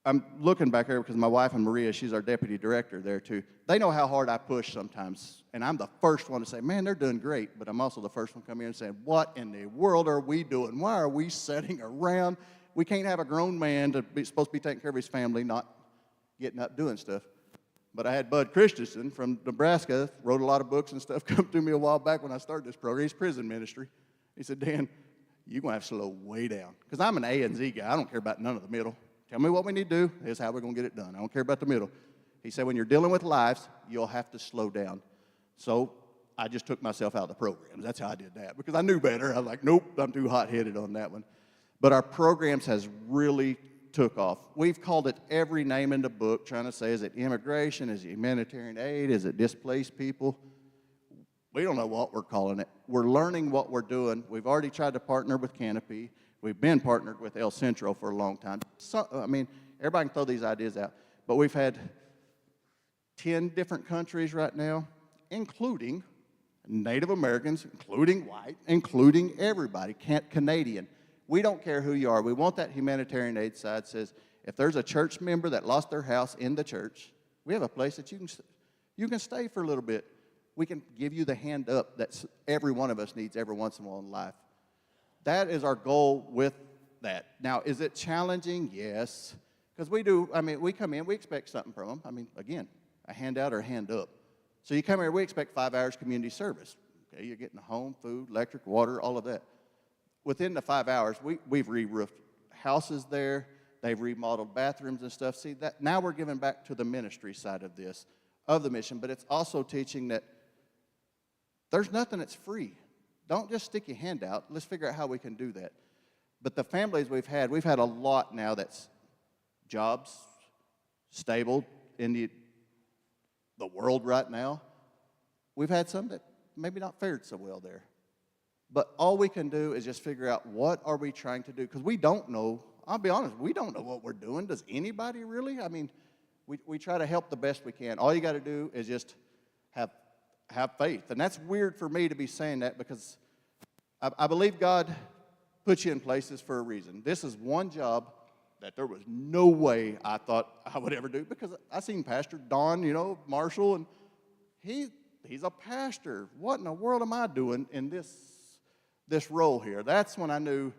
Speaker 9: I'm looking back here because my wife and Maria, she's our deputy director there too. They know how hard I push sometimes. And I'm the first one to say, man, they're doing great. But I'm also the first one to come here and say, what in the world are we doing? Why are we sitting around? We can't have a grown man supposed to be taking care of his family, not getting up doing stuff. But I had Bud Christensen from Nebraska, wrote a lot of books and stuff, come to me a while back when I started this program. He's prison ministry. He said, Dan, you're going to have to slow way down. Because I'm an A and Z guy. I don't care about none of the middle. Tell me what we need to do. Here's how we're going to get it done. I don't care about the middle. He said, when you're dealing with lives, you'll have to slow down. So I just took myself out of the programs. That's how I did that. Because I knew better. I was like, nope, I'm too hot-headed on that one. But our programs has really took off. We've called it every name in the book, trying to say, is it immigration? Is it humanitarian aid? Is it displaced people? We don't know what we're calling it. We're learning what we're doing. We've already tried to partner with Canopy. We've been partnered with El Centro for a long time. So, I mean, everybody can throw these ideas out. But we've had 10 different countries right now, including Native Americans, including white, including everybody, Canadian. We don't care who you are. We want that humanitarian aid side says, if there's a church member that lost their house in the church, we have a place that you can stay for a little bit. We can give you the hand up that every one of us needs every once in a while in life. That is our goal with that. Now, is it challenging? Yes. Because we come in, we expect something from them. I mean, again, a handout or a hand up. So you come here, we expect 5 hours community service. Okay, you're getting home, food, electric, water, all of that. Within the 5 hours, we've re-roofed houses there. They've remodeled bathrooms and stuff. See, that now we're giving back to the ministry side of this, of the mission, but it's also teaching that there's nothing that's free. Don't just stick your hand out. Let's figure out how we can do that. But the families we've had a lot now that's jobs, stable in the world right now. We've had some that maybe not fared so well there. But all we can do is just figure out what are we trying to do. Because we don't know, I'll be honest, we don't know what we're doing. Does anybody really? I mean, we try to help the best we can. All you got to do is just have faith. And that's weird for me to be saying that because I believe God puts you in places for a reason. This is one job that there was no way I thought I would ever do because I seen Pastor Don, Marshall, and he's a pastor. What in the world am I doing in this role here? That's when I knew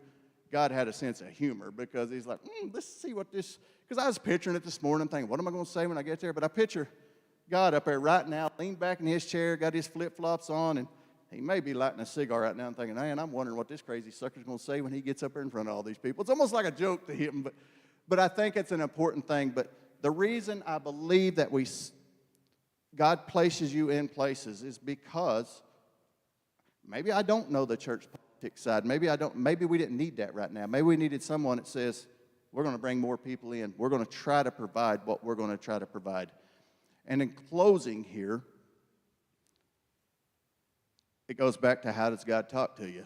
Speaker 9: God had a sense of humor because he's like, let's see what this, because I was picturing it this morning thinking, what am I going to say when I get there? But I picture God up there right now, leaned back in his chair, got his flip-flops on, and he may be lighting a cigar right now and thinking, man, I'm wondering what this crazy sucker's going to say when he gets up there in front of all these people. It's almost like a joke to him, but I think it's an important thing. But the reason I believe that God places you in places is because maybe I don't know the church politics side. Maybe we didn't need that right now. Maybe we needed someone that says, we're going to bring more people in. We're going to try to provide what we're going to try to provide. And in closing here, it goes back to how does God talk to you?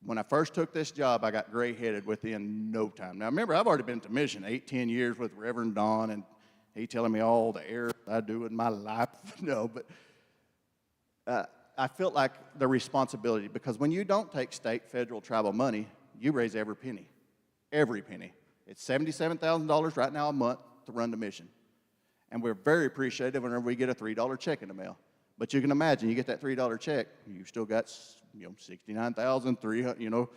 Speaker 9: When I first took this job, I got gray-headed within no time. Now, remember, I've already been to mission 8-10 years with Reverend Don, and he telling me all the errors I do in my life. But I felt like the responsibility, because when you don't take state, federal, tribal money, you raise every penny. Every penny. It's $77,000 right now a month to run the mission. And we're very appreciative whenever we get a $3 check in the mail. But you can imagine, you get that $3 check, you've still got, $69,300,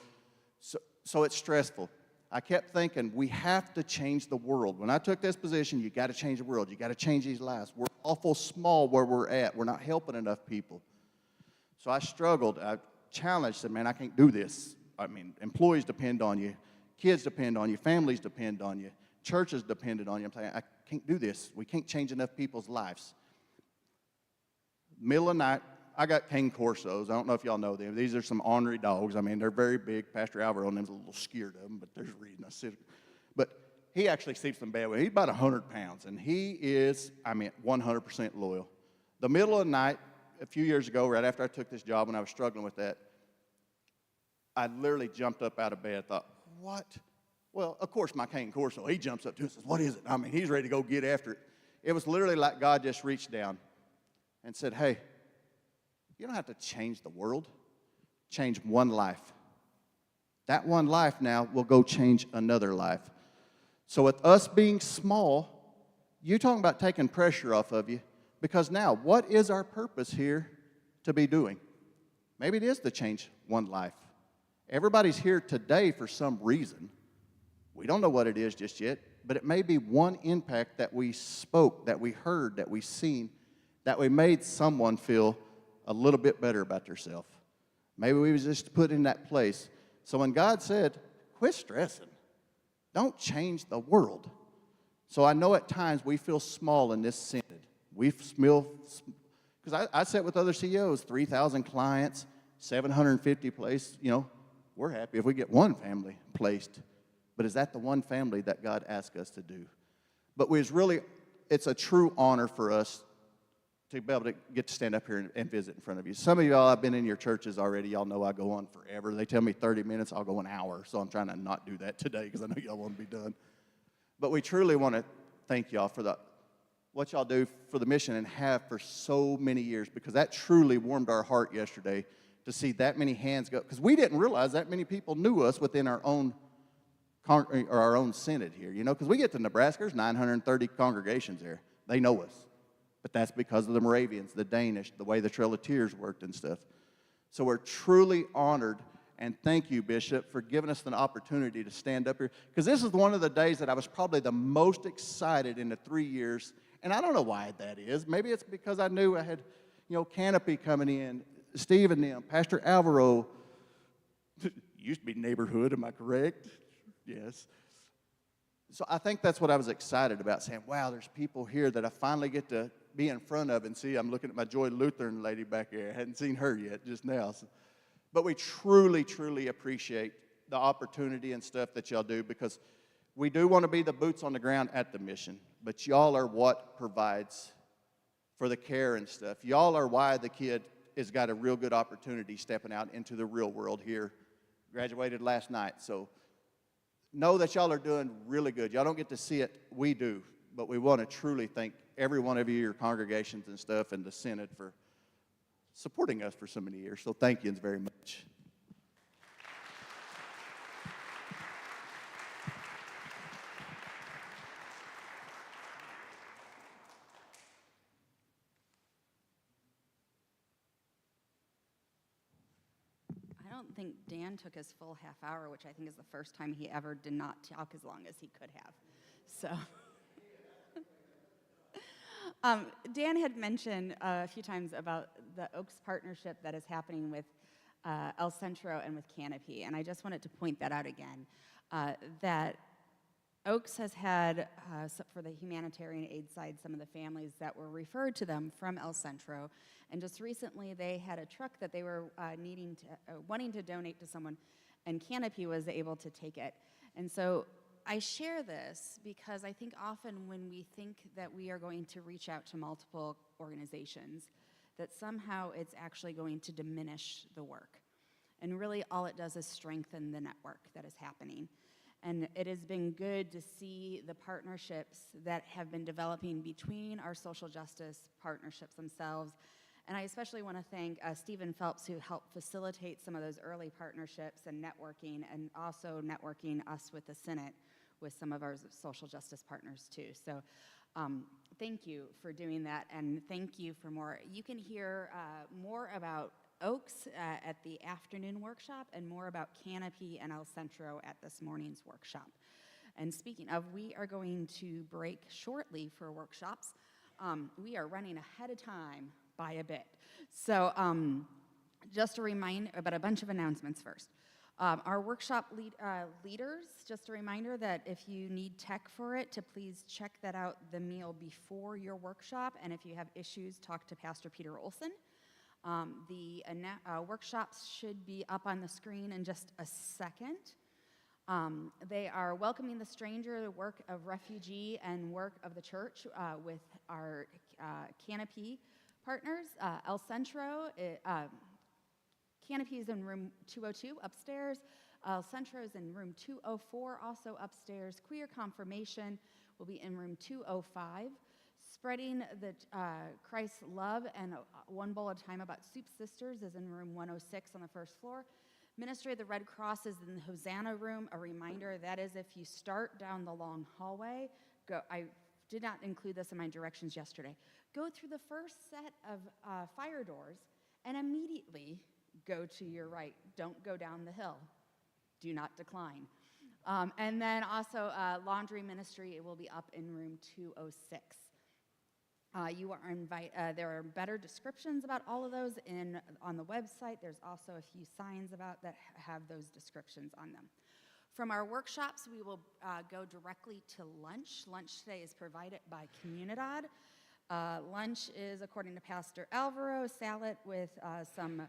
Speaker 9: So it's stressful. I kept thinking, we have to change the world. When I took this position, you got to change the world. You got to change these lives. We're awful small where we're at. We're not helping enough people. So I struggled. I challenged, said, man, I can't do this. I mean, employees depend on you. Kids depend on you. Families depend on you. Churches depended on you. I'm saying, I can't do this. We can't change enough people's lives. Middle of the night, I got King Corsos. I don't know if y'all know them. These are some ornery dogs. I mean, they're very big. Pastor Alvaro and them's a little scared of them, but there's a reason I said it. But he actually sleeps in bed with me. He's about 100 pounds, and he is, 100% loyal. The middle of the night, a few years ago, right after I took this job when I was struggling with that, I literally jumped up out of bed, thought, what? Well, of course, my cane Corso, he jumps up to it and says, what is it? He's ready to go get after it. It was literally like God just reached down and said, hey, you don't have to change the world. Change one life. That one life now will go change another life. So with us being small, you're talking about taking pressure off of you, because now, what is our purpose here to be doing? Maybe it is to change one life. Everybody's here today for some reason. We don't know what it is just yet, but it may be one impact that we spoke, that we heard, that we seen, that we made someone feel a little bit better about themselves. Maybe we was just put in that place. So when God said, quit stressing, don't change the world. So I know at times we feel small in this synod. We feel, because I sat with other CEOs, 3,000 clients, 750 placed, we're happy if we get one family placed. But is that the one family that God asked us to do? But it's a true honor for us to be able to get to stand up here and visit in front of you. Some of y'all, I've been in your churches already. Y'all know I go on forever. They tell me 30 minutes, I'll go an hour. So I'm trying to not do that today because I know y'all want to be done. But we truly want to thank y'all for what y'all do for the mission and have for so many years, because that truly warmed our heart yesterday to see that many hands go. Because we didn't realize that many people knew us within our own synod here, because we get to Nebraska, there's 930 congregations there. They know us. But that's because of the Moravians, the Danish, the way the Trail of Tears worked and stuff. So we're truly honored, and thank you, Bishop, for giving us an opportunity to stand up here. Because this is one of the days that I was probably the most excited in the 3 years, and I don't know why that is. Maybe it's because I knew I had, Canopy coming in, Steve and them, Pastor Alvaro, used to be neighborhood, am I correct? Yes. So I think that's what I was excited about, saying, wow, there's people here that I finally get to be in front of and see. I'm looking at my Joy Lutheran lady back there. I hadn't seen her yet just now. But we truly, truly appreciate the opportunity and stuff that y'all do, because we do want to be the boots on the ground at the mission, but y'all are what provides for the care and stuff. Y'all are why the kid has got a real good opportunity stepping out into the real world here. Graduated last night, so know that y'all are doing really good. Y'all don't get to see it, we do, but we want to truly thank every one of you, your congregations and stuff, and the Synod for supporting us for so many years. So thank you very much.
Speaker 3: I don't think Dan took his full half hour, which I think is the first time he ever did not talk as long as he could have. So, Dan had mentioned a few times about the Oaks partnership that is happening with El Centro and with Canopy, and I just wanted to point that out again, that Oaks has had, for the humanitarian aid side, some of the families that were referred to them from El Centro, and just recently they had a truck that they were wanting to donate to someone, and Canopy was able to take it. And so I share this because I think often when we think that we are going to reach out to multiple organizations, that somehow it's actually going to diminish the work. And really all it does is strengthen the network that is happening. And it has been good to see the partnerships that have been developing between our social justice partnerships themselves. And I especially want to thank Stephen Phelps, who helped facilitate some of those early partnerships and networking, and also networking us with the Synod, with some of our social justice partners too. So thank you for doing that, and thank you for more. You can hear more about Oaks at the afternoon workshop, and more about Canopy and El Centro at this morning's workshop. And speaking of, we are going to break shortly for workshops. We are running ahead of time by a bit. So just a reminder about a bunch of announcements first. Our workshop leaders, just a reminder that if you need tech for it, to please check that out the meal before your workshop, and if you have issues, talk to Pastor Peter Olson. The workshops should be up on the screen in just a second. They are welcoming the stranger, the work of refugee, and work of the church with our Canopy partners. El Centro, Canopy is in room 202 upstairs. El Centro is in room 204, also upstairs. Queer Confirmation will be in room 205. Spreading the Christ's love and one bowl at a time about Soup Sisters is in room 106 on the first floor. Ministry of the Red Cross is in the Hosanna room. A reminder, that is if you start down the long hallway, I did not include this in my directions yesterday. Go through the first set of fire doors and immediately go to your right. Don't go down the hill. Do not decline. And then also laundry ministry, it will be up in room 206. You are there are better descriptions about all of those on the website. There's also a few signs about that have those descriptions on them. From our workshops, we will go directly to lunch. Lunch today is provided by Comunidad. Lunch is, according to Pastor Alvaro, salad with some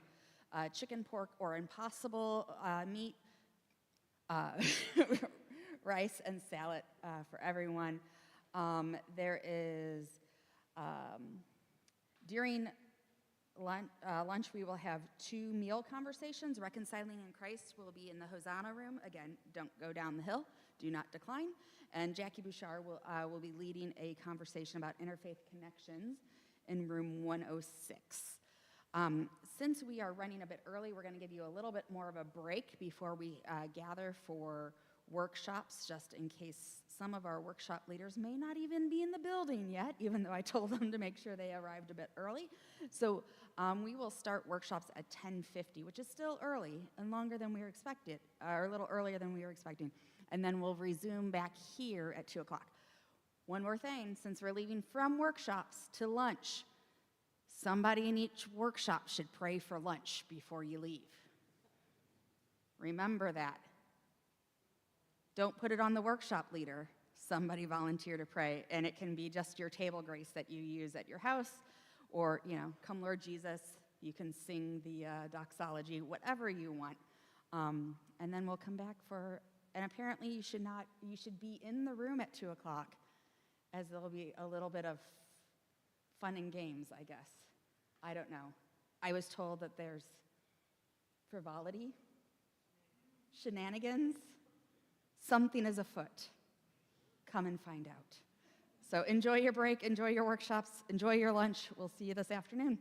Speaker 3: chicken, pork, or impossible meat, rice, and salad for everyone. There is during lunch, we will have 2 meal conversations. Reconciling in Christ will be in the Hosanna room. Again, don't go down the hill. Do not decline. And Jackie Bouchard will be leading a conversation about interfaith connections in room 106. Since we are running a bit early, we're going to give you a little bit more of a break before we gather for workshops, just in case some of our workshop leaders may not even be in the building yet, even though I told them to make sure they arrived a bit early. So we will start workshops at 10:50, which is still early and longer than we were expected, or a little earlier than we were expecting. And then we'll resume back here at 2 o'clock. One more thing, since we're leaving from workshops to lunch, somebody in each workshop should pray for lunch before you leave. Remember that. Don't put it on the workshop leader. Somebody volunteer to pray, and it can be just your table grace that you use at your house, or, come Lord Jesus, you can sing the doxology, whatever you want. And then we'll come back and apparently you should be in the room at 2 o'clock, as there'll be a little bit of fun and games, I guess. I don't know. I was told that there's frivolity, shenanigans, something is afoot. Come and find out. So enjoy your break, enjoy your workshops, enjoy your lunch. We'll see you this afternoon.